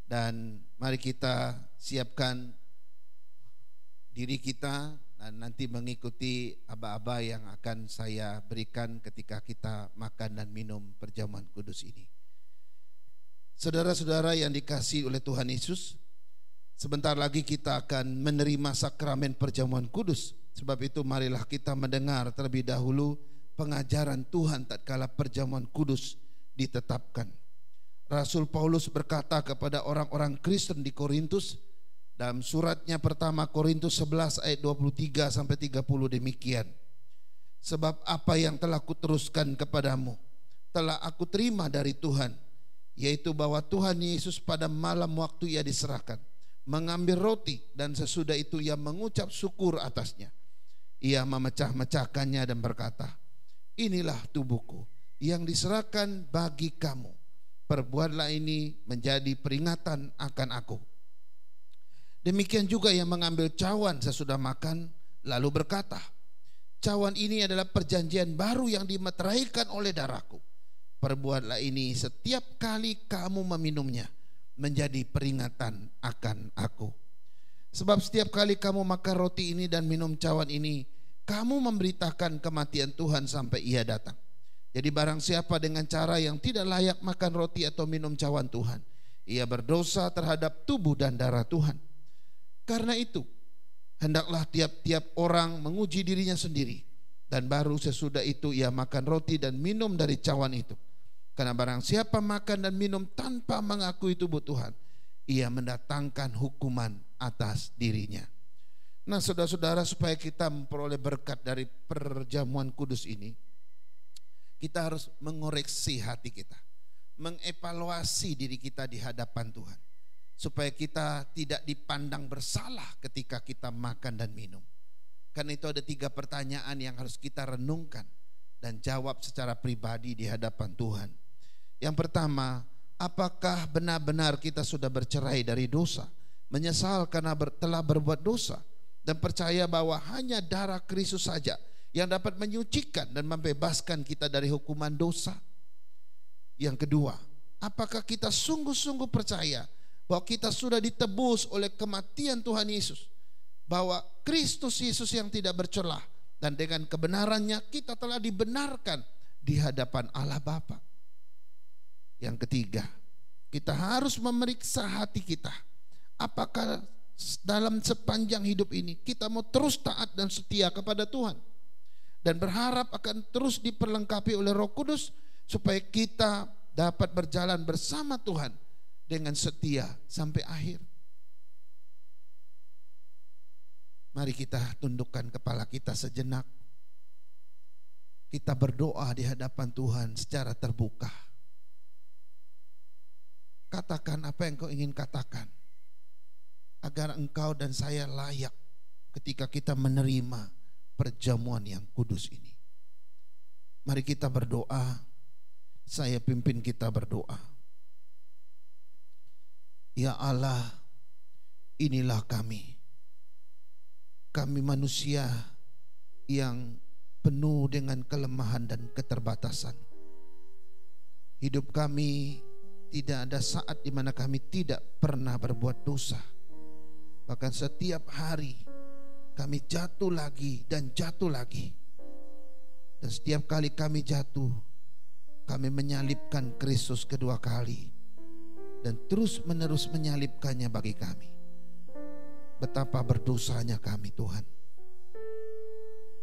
Speaker 3: Dan mari kita siapkan diri kita dan nanti mengikuti aba-aba yang akan saya berikan ketika kita makan dan minum perjamuan kudus ini. Saudara-saudara yang dikasihi oleh Tuhan Yesus, sebentar lagi kita akan menerima sakramen perjamuan kudus. Sebab itu marilah kita mendengar terlebih dahulu pengajaran Tuhan tatkala perjamuan kudus ditetapkan. Rasul Paulus berkata kepada orang-orang Kristen di Korintus dalam suratnya pertama Korintus 11 ayat 23 sampai 30 demikian. Sebab apa yang telah kuteruskan kepadamu telah aku terima dari Tuhan, yaitu bahwa Tuhan Yesus pada malam waktu ia diserahkan mengambil roti, dan sesudah itu ia mengucap syukur atasnya. Ia memecah-mecahkannya dan berkata, inilah tubuhku yang diserahkan bagi kamu. Perbuatlah ini menjadi peringatan akan aku. Demikian juga ia mengambil cawan sesudah makan, lalu berkata, cawan ini adalah perjanjian baru yang dimeteraikan oleh darahku. Perbuatlah ini setiap kali kamu meminumnya, menjadi peringatan akan aku. Sebab setiap kali kamu makan roti ini dan minum cawan ini, kamu memberitakan kematian Tuhan sampai ia datang. Jadi barang siapa dengan cara yang tidak layak makan roti atau minum cawan Tuhan, ia berdosa terhadap tubuh dan darah Tuhan. Karena itu, hendaklah tiap-tiap orang menguji dirinya sendiri, dan baru sesudah itu ia makan roti dan minum dari cawan itu. Karena barang siapa makan dan minum tanpa mengakui tubuh Tuhan, ia mendatangkan hukuman atas dirinya. Nah saudara-saudara, supaya kita memperoleh berkat dari perjamuan kudus ini, kita harus mengoreksi hati kita, mengevaluasi diri kita di hadapan Tuhan, supaya kita tidak dipandang bersalah ketika kita makan dan minum. Karena itu ada 3 pertanyaan yang harus kita renungkan dan jawab secara pribadi di hadapan Tuhan. Yang pertama, apakah benar-benar kita sudah bercerai dari dosa, menyesal karena telah berbuat dosa, dan percaya bahwa hanya darah Kristus saja yang dapat menyucikan dan membebaskan kita dari hukuman dosa? Yang kedua, apakah kita sungguh-sungguh percaya bahwa kita sudah ditebus oleh kematian Tuhan Yesus, bahwa Kristus Yesus yang tidak bercelah, dan dengan kebenarannya kita telah dibenarkan di hadapan Allah Bapa? Yang ketiga, kita harus memeriksa hati kita. Apakah dalam sepanjang hidup ini kita mau terus taat dan setia kepada Tuhan, dan berharap akan terus diperlengkapi oleh Roh Kudus supaya kita dapat berjalan bersama Tuhan dengan setia sampai akhir. Mari kita tundukkan kepala kita sejenak. Kita berdoa di hadapan Tuhan secara terbuka. Katakan apa yang kau ingin katakan, agar engkau dan saya layak ketika kita menerima perjamuan yang kudus ini. Mari kita berdoa. Saya pimpin kita berdoa. Ya Allah, inilah kami. Kami manusia yang penuh dengan kelemahan dan keterbatasan. Hidup kami tidak ada saat di mana kami tidak pernah berbuat dosa. Bahkan setiap hari kami jatuh lagi dan jatuh lagi. Dan setiap kali kami jatuh, kami menyalibkan Kristus kedua kali, dan terus menerus menyalibkannya bagi kami. Betapa berdosanya kami Tuhan.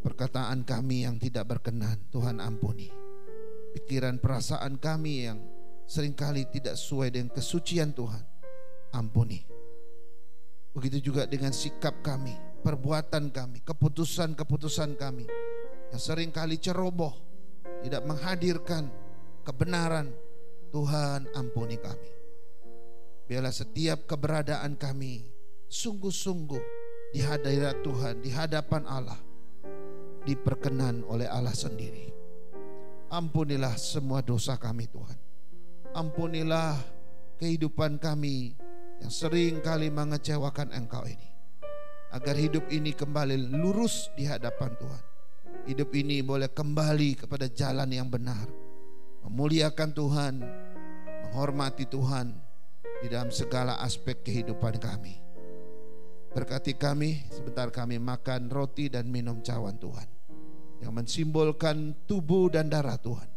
Speaker 3: Perkataan kami yang tidak berkenan, Tuhan ampuni. Pikiran perasaan kami yang seringkali tidak sesuai dengan kesucian Tuhan, ampuni. Begitu juga dengan sikap kami, perbuatan kami, keputusan-keputusan kami yang seringkali ceroboh, tidak menghadirkan kebenaran. Tuhan ampuni kami. Biarlah setiap keberadaan kami sungguh-sungguh di hadirat Tuhan, di hadapan Allah, diperkenan oleh Allah sendiri. Ampunilah semua dosa kami Tuhan. Ampunilah kehidupan kami yang sering kali mengecewakan Engkau ini, agar hidup ini kembali lurus di hadapan Tuhan, hidup ini boleh kembali kepada jalan yang benar, memuliakan Tuhan, menghormati Tuhan di dalam segala aspek kehidupan kami. Berkati kami, sebentar kami makan roti dan minum cawan Tuhan yang mensimbolkan tubuh dan darah Tuhan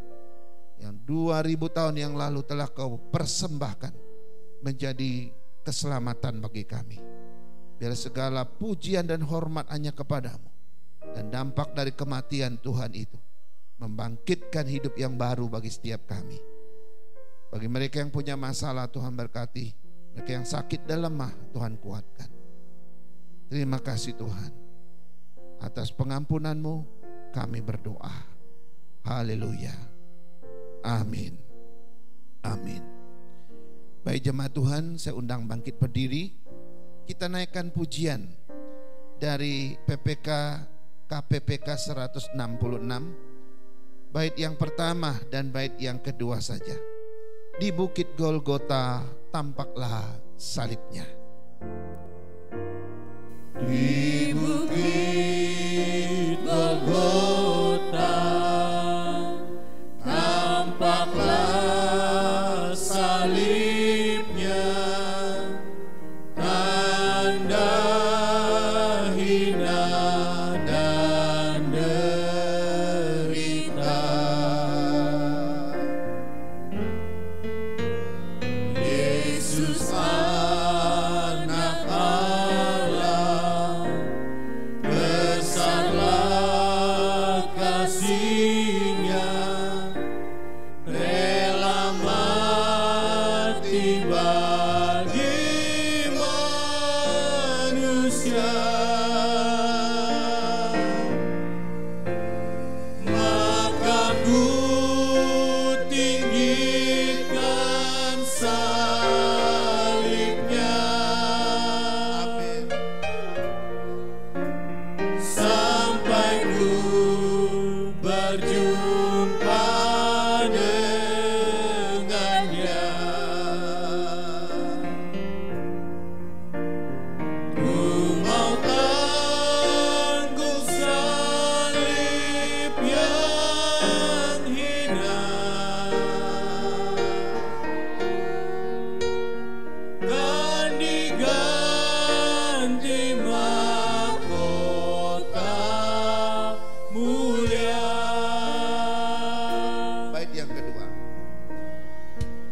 Speaker 3: yang 2000 tahun yang lalu telah Kau persembahkan menjadi keselamatan bagi kami. Biar segala pujian dan hormat hanya kepadamu, dan dampak dari kematian Tuhan itu membangkitkan hidup yang baru bagi setiap kami. Bagi mereka yang punya masalah, Tuhan berkati. Mereka yang sakit dan lemah, Tuhan kuatkan. Terima kasih Tuhan. Atas pengampunan-Mu kami berdoa. Haleluya. Amin. Amin. Baik jemaat Tuhan, saya undang bangkit berdiri. Kita naikkan pujian dari KPPK 166, bait yang pertama dan bait yang kedua saja. Di Bukit Golgota tampaklah salibnya.
Speaker 2: Di Bukit Golgota tampaklah salibnya, tanda hina dan derita. Yesus anak Allah, besarlah kasih-Nya, rela mati bagi manusia. Maka ku tinggikan salibnya, sampai ku berjumpa dengannya. Ku mau tanggung salib yang hina, kan diganti mahkota mulia.
Speaker 3: Bait yang kedua.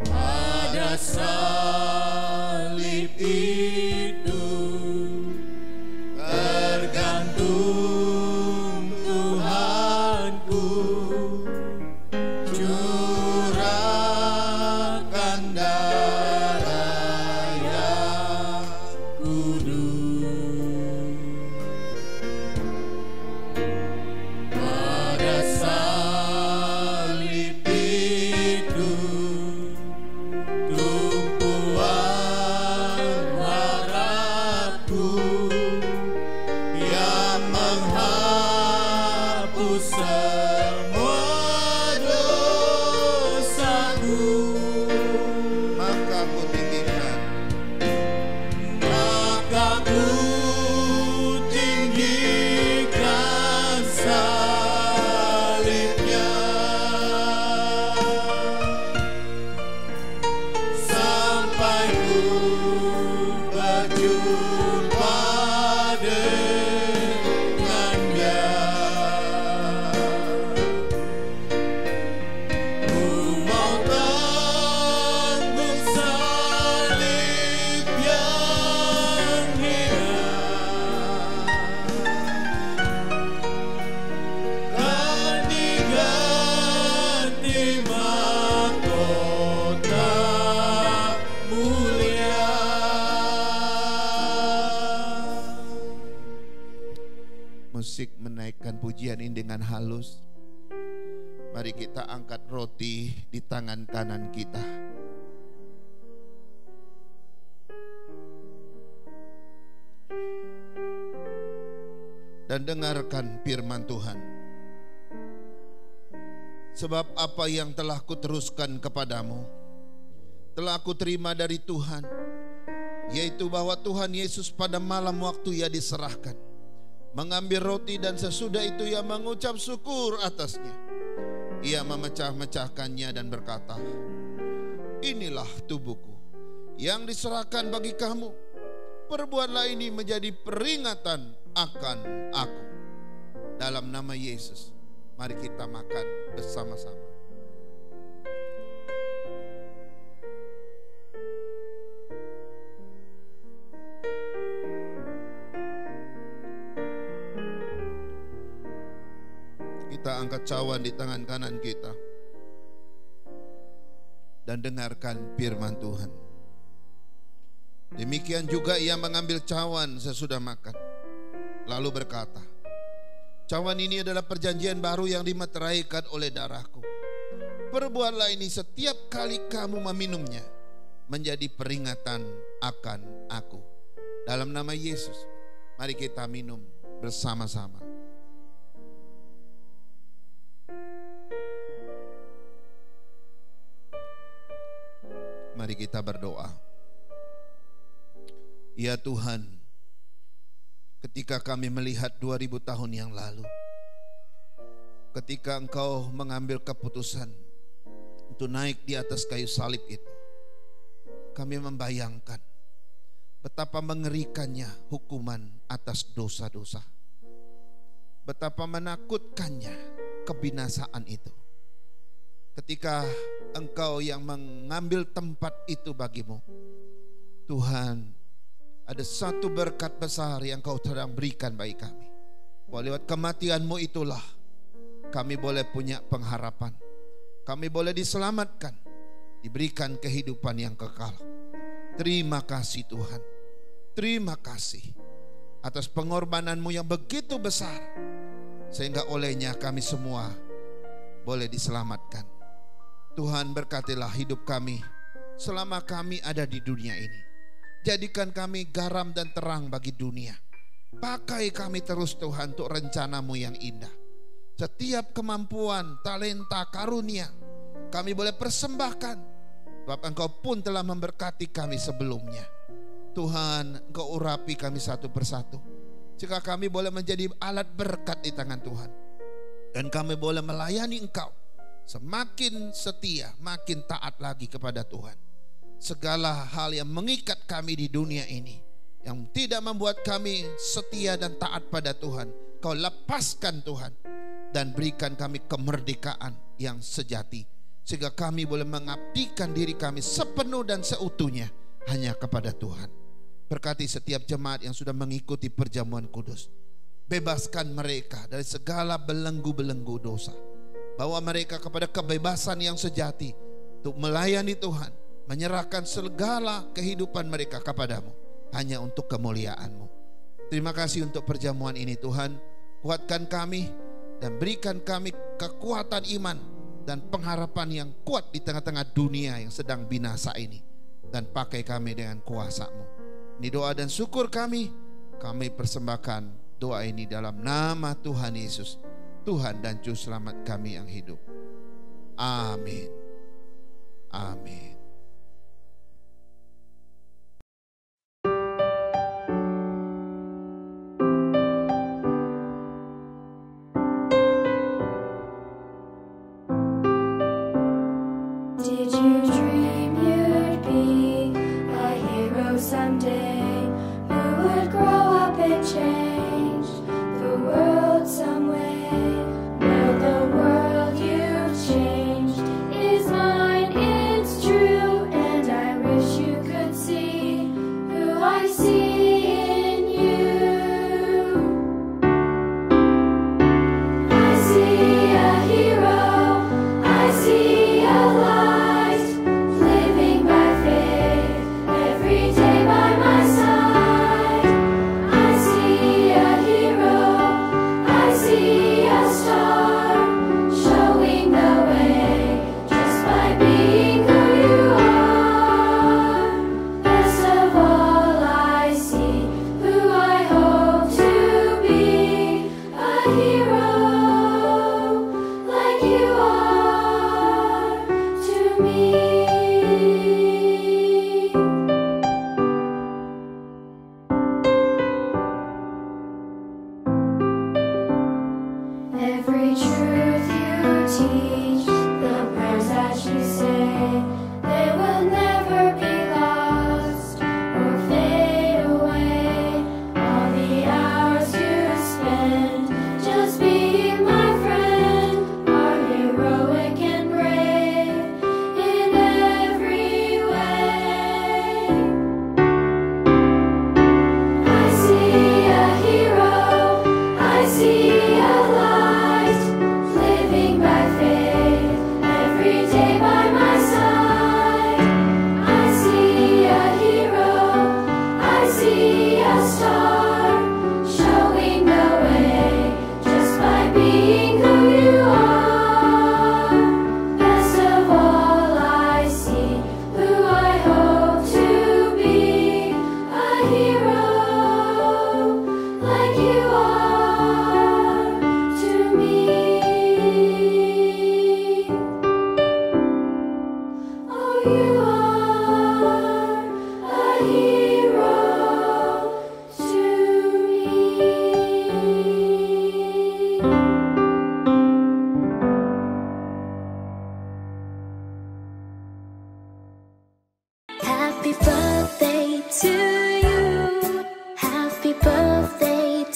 Speaker 2: Pada salib itu tergantung Tuhanku, curahkan darah yang kudus. Pada salib itu tumpuan harapku yang menghapus semua dosaku.
Speaker 3: Maka ku tinggikan,
Speaker 2: Maka ku tinggikan salibnya, sampai ku berjumpa dengannya. Ku mau tanggung salib yang hina, kan diganti mahkota mulia.
Speaker 3: musik menaikkan pujian ini dengan halus. Mari kita angkat roti di tangan kanan kita. Dan dengarkan firman Tuhan. Sebab apa yang telah kuteruskan kepadamu, telah aku terima dari Tuhan, yaitu bahwa Tuhan Yesus pada malam waktu Ia diserahkan, mengambil roti dan sesudah itu ia mengucap syukur atasnya. Ia memecah-mecahkannya dan berkata, inilah tubuhku yang diserahkan bagi kamu. Perbuatlah ini menjadi peringatan akan aku. Dalam nama Yesus, mari kita makan bersama-sama. Kita angkat cawan di tangan kanan kita dan dengarkan firman Tuhan. Demikian juga ia mengambil cawan sesudah makan, lalu berkata, cawan ini adalah perjanjian baru yang dimeteraikan oleh darahku. Perbuatlah ini setiap kali kamu meminumnya, menjadi peringatan akan aku. Dalam nama Yesus, mari kita minum bersama-sama. Mari kita berdoa. Ya Tuhan, ketika kami melihat 2000 tahun yang lalu, ketika Engkau mengambil keputusan untuk naik di atas kayu salib itu, kami membayangkan betapa mengerikannya hukuman atas dosa-dosa, betapa menakutkannya kebinasaan itu. Ketika Engkau yang mengambil tempat itu bagimu, Tuhan, ada satu berkat besar yang Kau sedang berikan bagi kami. Bahwa lewat kematian-Mu itulah kami boleh punya pengharapan, kami boleh diselamatkan, diberikan kehidupan yang kekal. Terima kasih Tuhan, terima kasih atas pengorbanan-Mu yang begitu besar, sehingga olehnya kami semua boleh diselamatkan. Tuhan, berkatilah hidup kami selama kami ada di dunia ini. Jadikan kami garam dan terang bagi dunia. Pakai kami terus Tuhan untuk rencana-Mu yang indah. Setiap kemampuan, talenta, karunia kami boleh persembahkan, sebab Engkau pun telah memberkati kami sebelumnya. Tuhan, Engkau urapi kami satu persatu, jika kami boleh menjadi alat berkat di tangan Tuhan, dan kami boleh melayani Engkau semakin setia, makin taat lagi kepada Tuhan. Segala hal yang mengikat kami di dunia ini, yang tidak membuat kami setia dan taat pada Tuhan, Kau lepaskan Tuhan, dan berikan kami kemerdekaan yang sejati, sehingga kami boleh mengabdikan diri kami sepenuh dan seutuhnya hanya kepada Tuhan. Berkati setiap jemaat yang sudah mengikuti perjamuan kudus. Bebaskan mereka dari segala belenggu-belenggu dosa. Bawa mereka kepada kebebasan yang sejati untuk melayani Tuhan, menyerahkan segala kehidupan mereka kepadamu hanya untuk kemuliaan-Mu. Terima kasih untuk perjamuan ini Tuhan. Kuatkan kami dan berikan kami kekuatan iman dan pengharapan yang kuat di tengah-tengah dunia yang sedang binasa ini. Dan pakai kami dengan kuasa-Mu. Ini doa dan syukur kami persembahkan doa ini dalam nama Tuhan Yesus, Tuhan dan Juru Selamat kami yang hidup. Amin. Amin.
Speaker 4: Did you dream you'd be a hero someday, who would grow up and change the world some way? Well, the world you've changed is mine, it's true.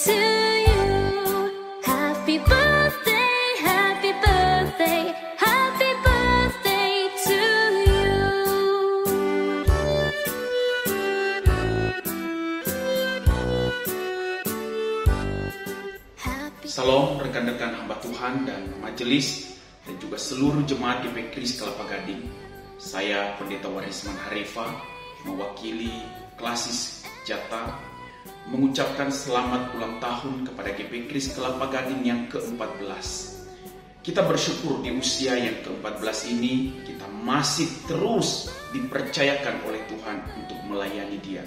Speaker 4: to you. Happy birthday, happy birthday, happy birthday to you.
Speaker 1: Salam rekan-rekan hamba Tuhan dan majelis dan juga seluruh jemaat GP Kris Kelapa Gading. Saya Pendeta Warisman Harifa mewakili Klasis Jata mengucapkan selamat ulang tahun kepada GP Kris Kelapa Gading yang ke-14. Kita bersyukur di usia yang ke-14 ini kita masih terus dipercayakan oleh Tuhan untuk melayani Dia.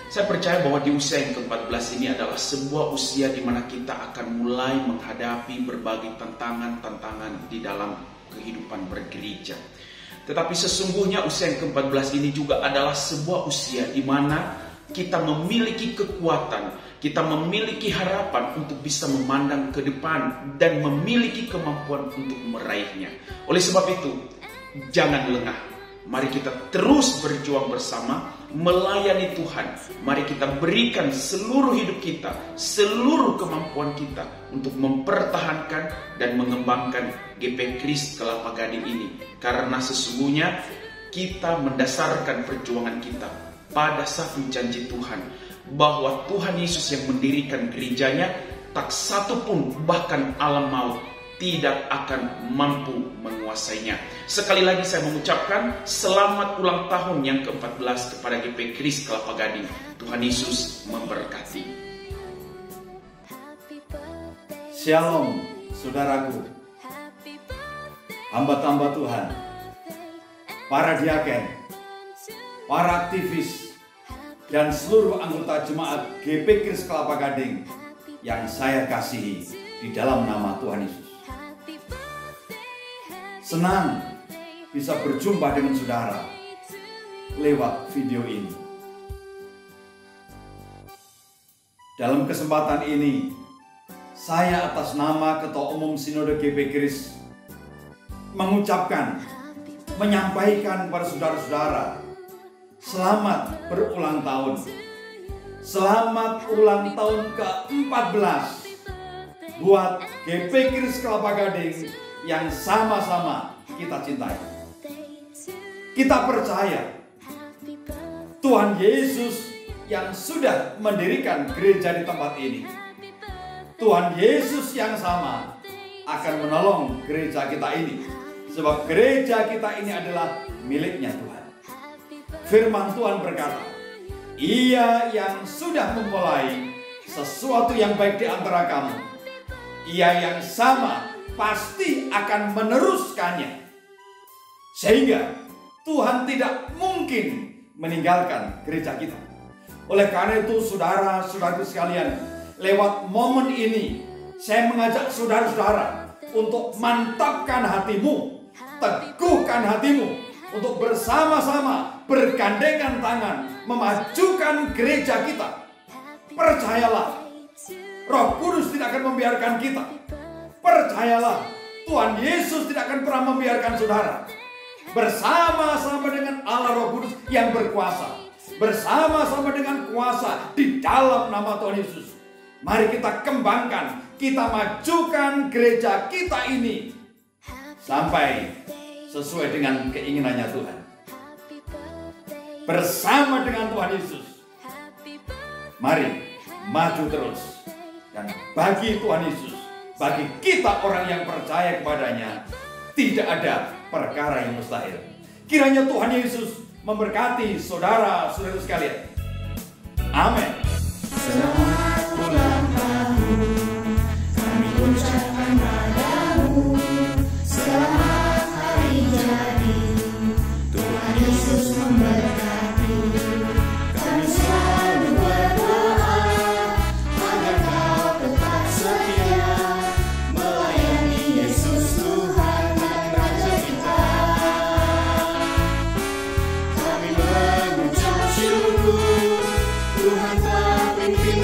Speaker 1: Saya percaya bahwa di usia yang ke-14 ini adalah sebuah usia di mana kita akan mulai menghadapi berbagai tantangan-tantangan di dalam kehidupan bergereja. Tetapi sesungguhnya usia yang ke-14 ini juga adalah sebuah usia di mana kita memiliki kekuatan, kita memiliki harapan untuk bisa memandang ke depan dan memiliki kemampuan untuk meraihnya. Oleh sebab itu, jangan lengah. Mari kita terus berjuang bersama, melayani Tuhan. Mari kita berikan seluruh hidup kita, seluruh kemampuan kita untuk mempertahankan dan mengembangkan GP Kris Kelapa Gading ini. Karena sesungguhnya kita mendasarkan perjuangan kita pada satu janji Tuhan, bahwa Tuhan Yesus yang mendirikan gerejanya, tak satu pun bahkan alam maut tidak akan mampu menguasainya. Sekali lagi saya mengucapkan selamat ulang tahun yang ke-14 kepada GP Kris Kelapa Gading. Tuhan Yesus memberkati.
Speaker 5: Shalom saudaraku, hamba-hamba Tuhan, para diaken, para aktivis, dan seluruh anggota jemaat GP Kris Kelapa Gading yang saya kasihi di dalam nama Tuhan Yesus. Senang bisa berjumpa dengan saudara lewat video ini. Dalam kesempatan ini, saya atas nama Ketua Umum Sinode GP Kris mengucapkan, menyampaikan kepada saudara-saudara, selamat berulang tahun. Selamat ulang tahun ke-14 buat GP Kris Kelapa Gading yang sama-sama kita cintai. Kita percaya Tuhan Yesus yang sudah mendirikan gereja di tempat ini, Tuhan Yesus yang sama akan menolong gereja kita ini, sebab gereja kita ini adalah miliknya Tuhan. Firman Tuhan berkata, Ia yang sudah memulai sesuatu yang baik di antara kamu, Ia yang sama pasti akan meneruskannya. Sehingga Tuhan tidak mungkin meninggalkan gereja kita. Oleh karena itu saudara-saudaraku sekalian, lewat momen ini saya mengajak saudara-saudara untuk mantapkan hatimu, teguhkan hatimu, untuk bersama-sama bergandengan tangan memajukan gereja kita. Percayalah, Roh Kudus tidak akan membiarkan kita. Percayalah, Tuhan Yesus tidak akan pernah membiarkan saudara. Bersama-sama dengan Allah Roh Kudus yang berkuasa, bersama-sama dengan kuasa di dalam nama Tuhan Yesus, mari kita kembangkan, kita majukan gereja kita ini sampai sesuai dengan keinginannya Tuhan. Bersama dengan Tuhan Yesus, mari maju terus. Dan bagi Tuhan Yesus, bagi kita orang yang percaya kepadanya, tidak ada perkara yang mustahil. Kiranya Tuhan Yesus memberkati saudara-saudara sekalian. Amin.
Speaker 2: Selamat ulang tahun, kami ucapkan padamu. Selamat hari jadi, Tuhan Yesus memberkati. Kami selalu berdoa agar kau tetap setia melayani Yesus Tuhan dan Raja kita. Kami mengucap syukur, Tuhan telah pimpin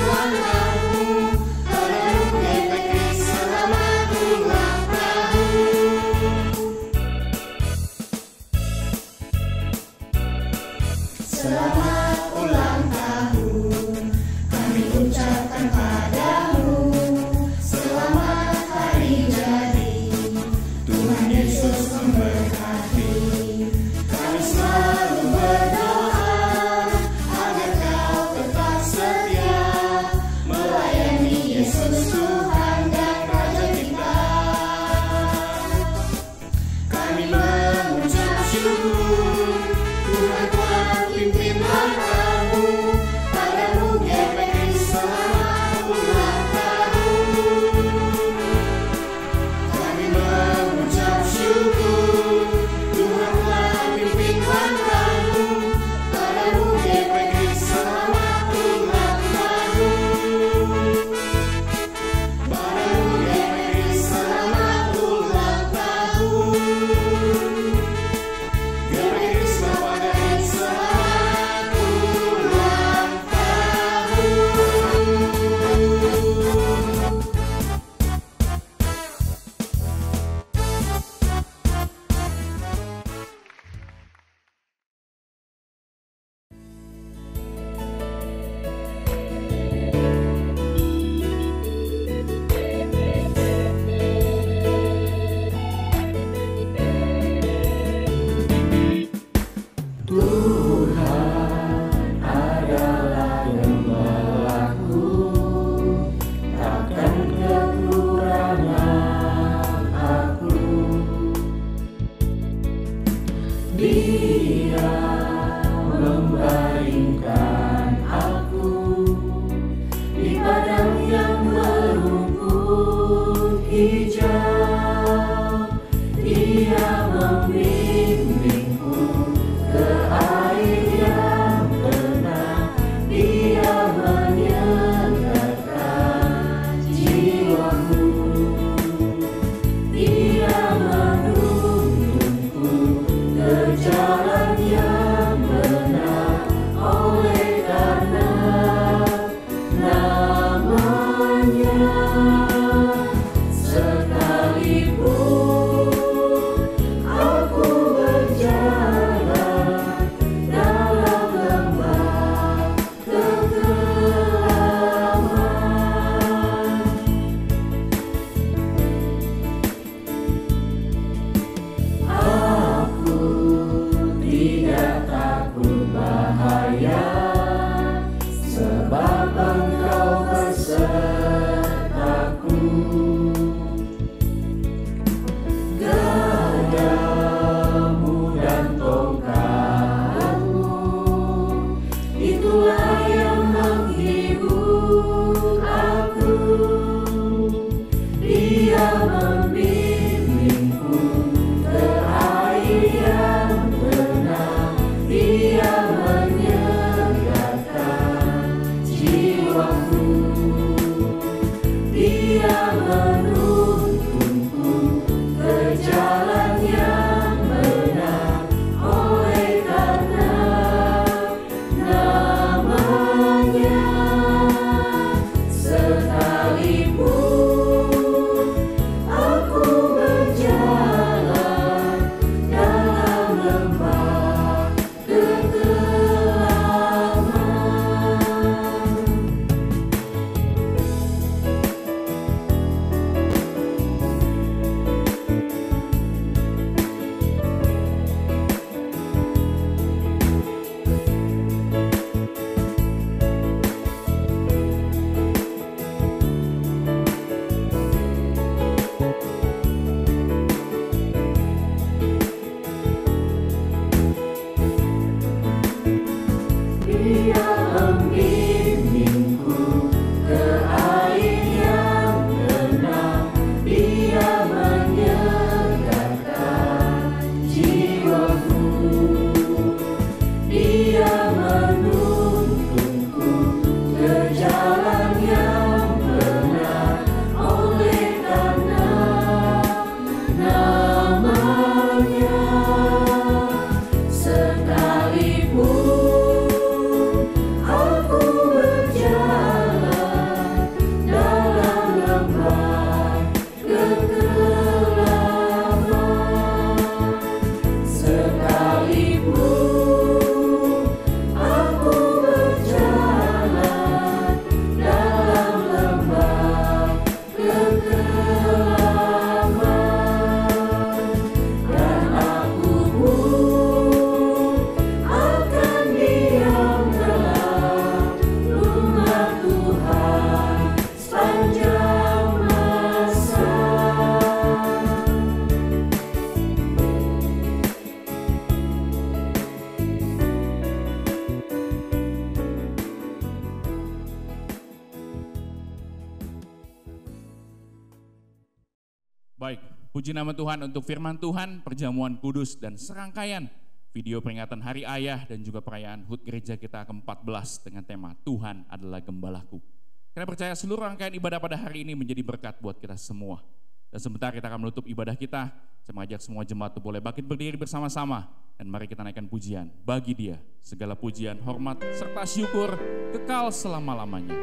Speaker 1: Baik, puji nama Tuhan untuk firman Tuhan, perjamuan kudus dan serangkaian video peringatan Hari Ayah dan juga perayaan HUT gereja kita ke-14 dengan tema Tuhan adalah Gembalaku. Karena percaya seluruh rangkaian ibadah pada hari ini menjadi berkat buat kita semua. Dan sebentar kita akan menutup ibadah kita. Saya mengajak semua jemaat itu boleh bangkit berdiri bersama-sama. Dan mari kita naikkan pujian bagi Dia. Segala pujian, hormat, serta syukur kekal selama-lamanya.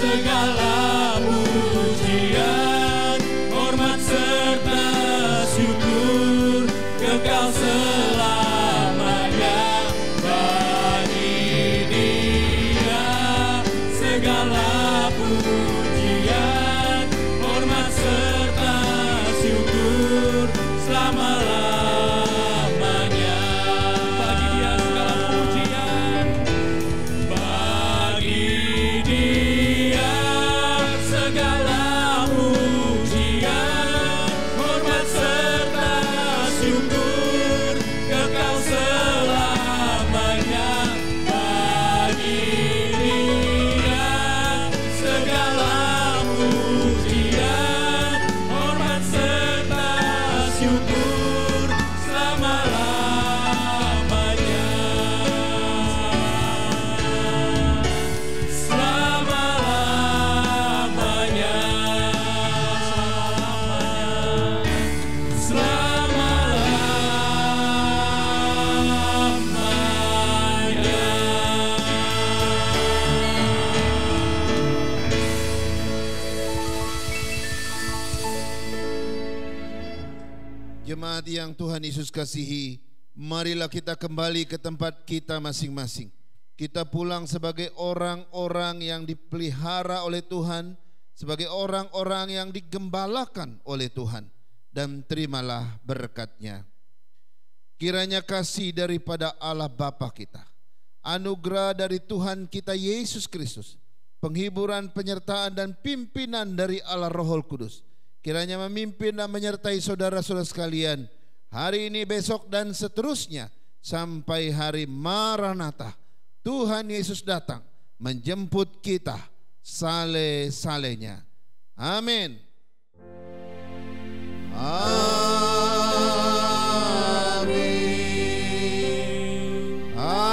Speaker 2: Segala pujian, hormat serta syukur kekal selamanya bagi Dia. Segala pujian, hormat serta syukur selama-lamanya bagi Dia. Segala pujian bagi Dia. Segala pujian, hormat serta syukur kekal selamanya bagi Dia. Segala pujian, hormat serta syukur selama-lamanya.
Speaker 3: Jemaat yang Tuhan Yesus kasihi, marilah kita kembali ke tempat kita masing-masing. Kita pulang sebagai orang-orang yang dipelihara oleh Tuhan, sebagai orang-orang yang digembalakan oleh Tuhan, dan terimalah berkat-Nya. Kiranya kasih daripada Allah Bapa kita, anugerah dari Tuhan kita Yesus Kristus, penghiburan, penyertaan dan pimpinan dari Allah Roh Kudus, kiranya memimpin dan menyertai saudara-saudara sekalian hari ini, besok dan seterusnya sampai hari Maranatha. Tuhan Yesus datang menjemput kita sale-salenya. Amin. Amin. Amin.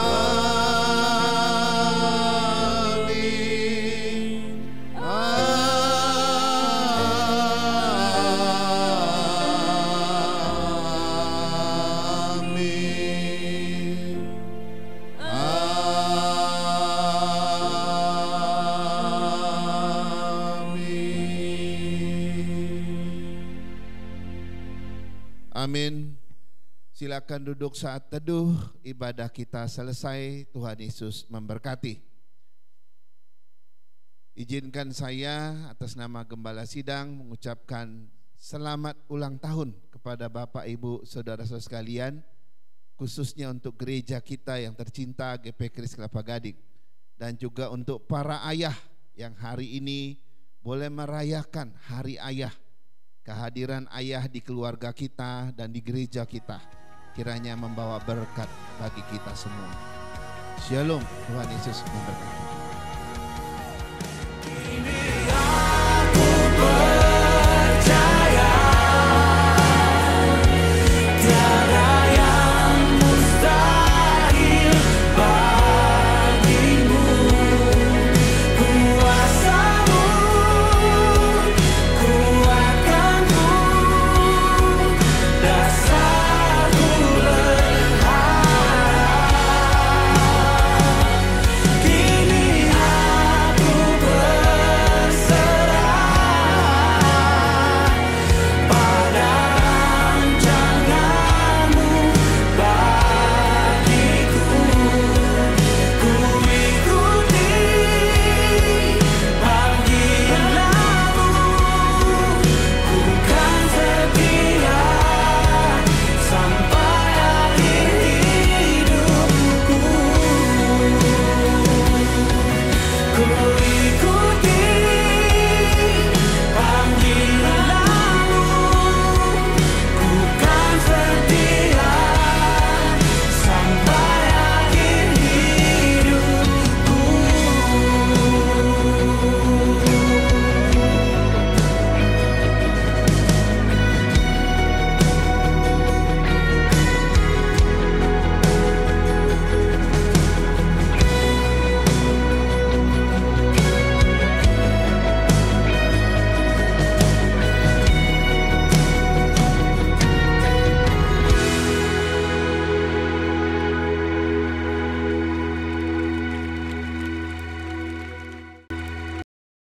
Speaker 3: Amin. Silakan duduk saat teduh. Ibadah kita selesai. Tuhan Yesus memberkati. Izinkan saya atas nama Gembala Sidang mengucapkan selamat ulang tahun kepada Bapak, Ibu, saudara-saudara sekalian, khususnya untuk gereja kita yang tercinta GP Kris Kelapa Gading, dan juga untuk para ayah yang hari ini boleh merayakan Hari Ayah. Kehadiran ayah di keluarga kita dan di gereja kita kiranya membawa berkat bagi kita semua. Shalom, Tuhan Yesus memberkati.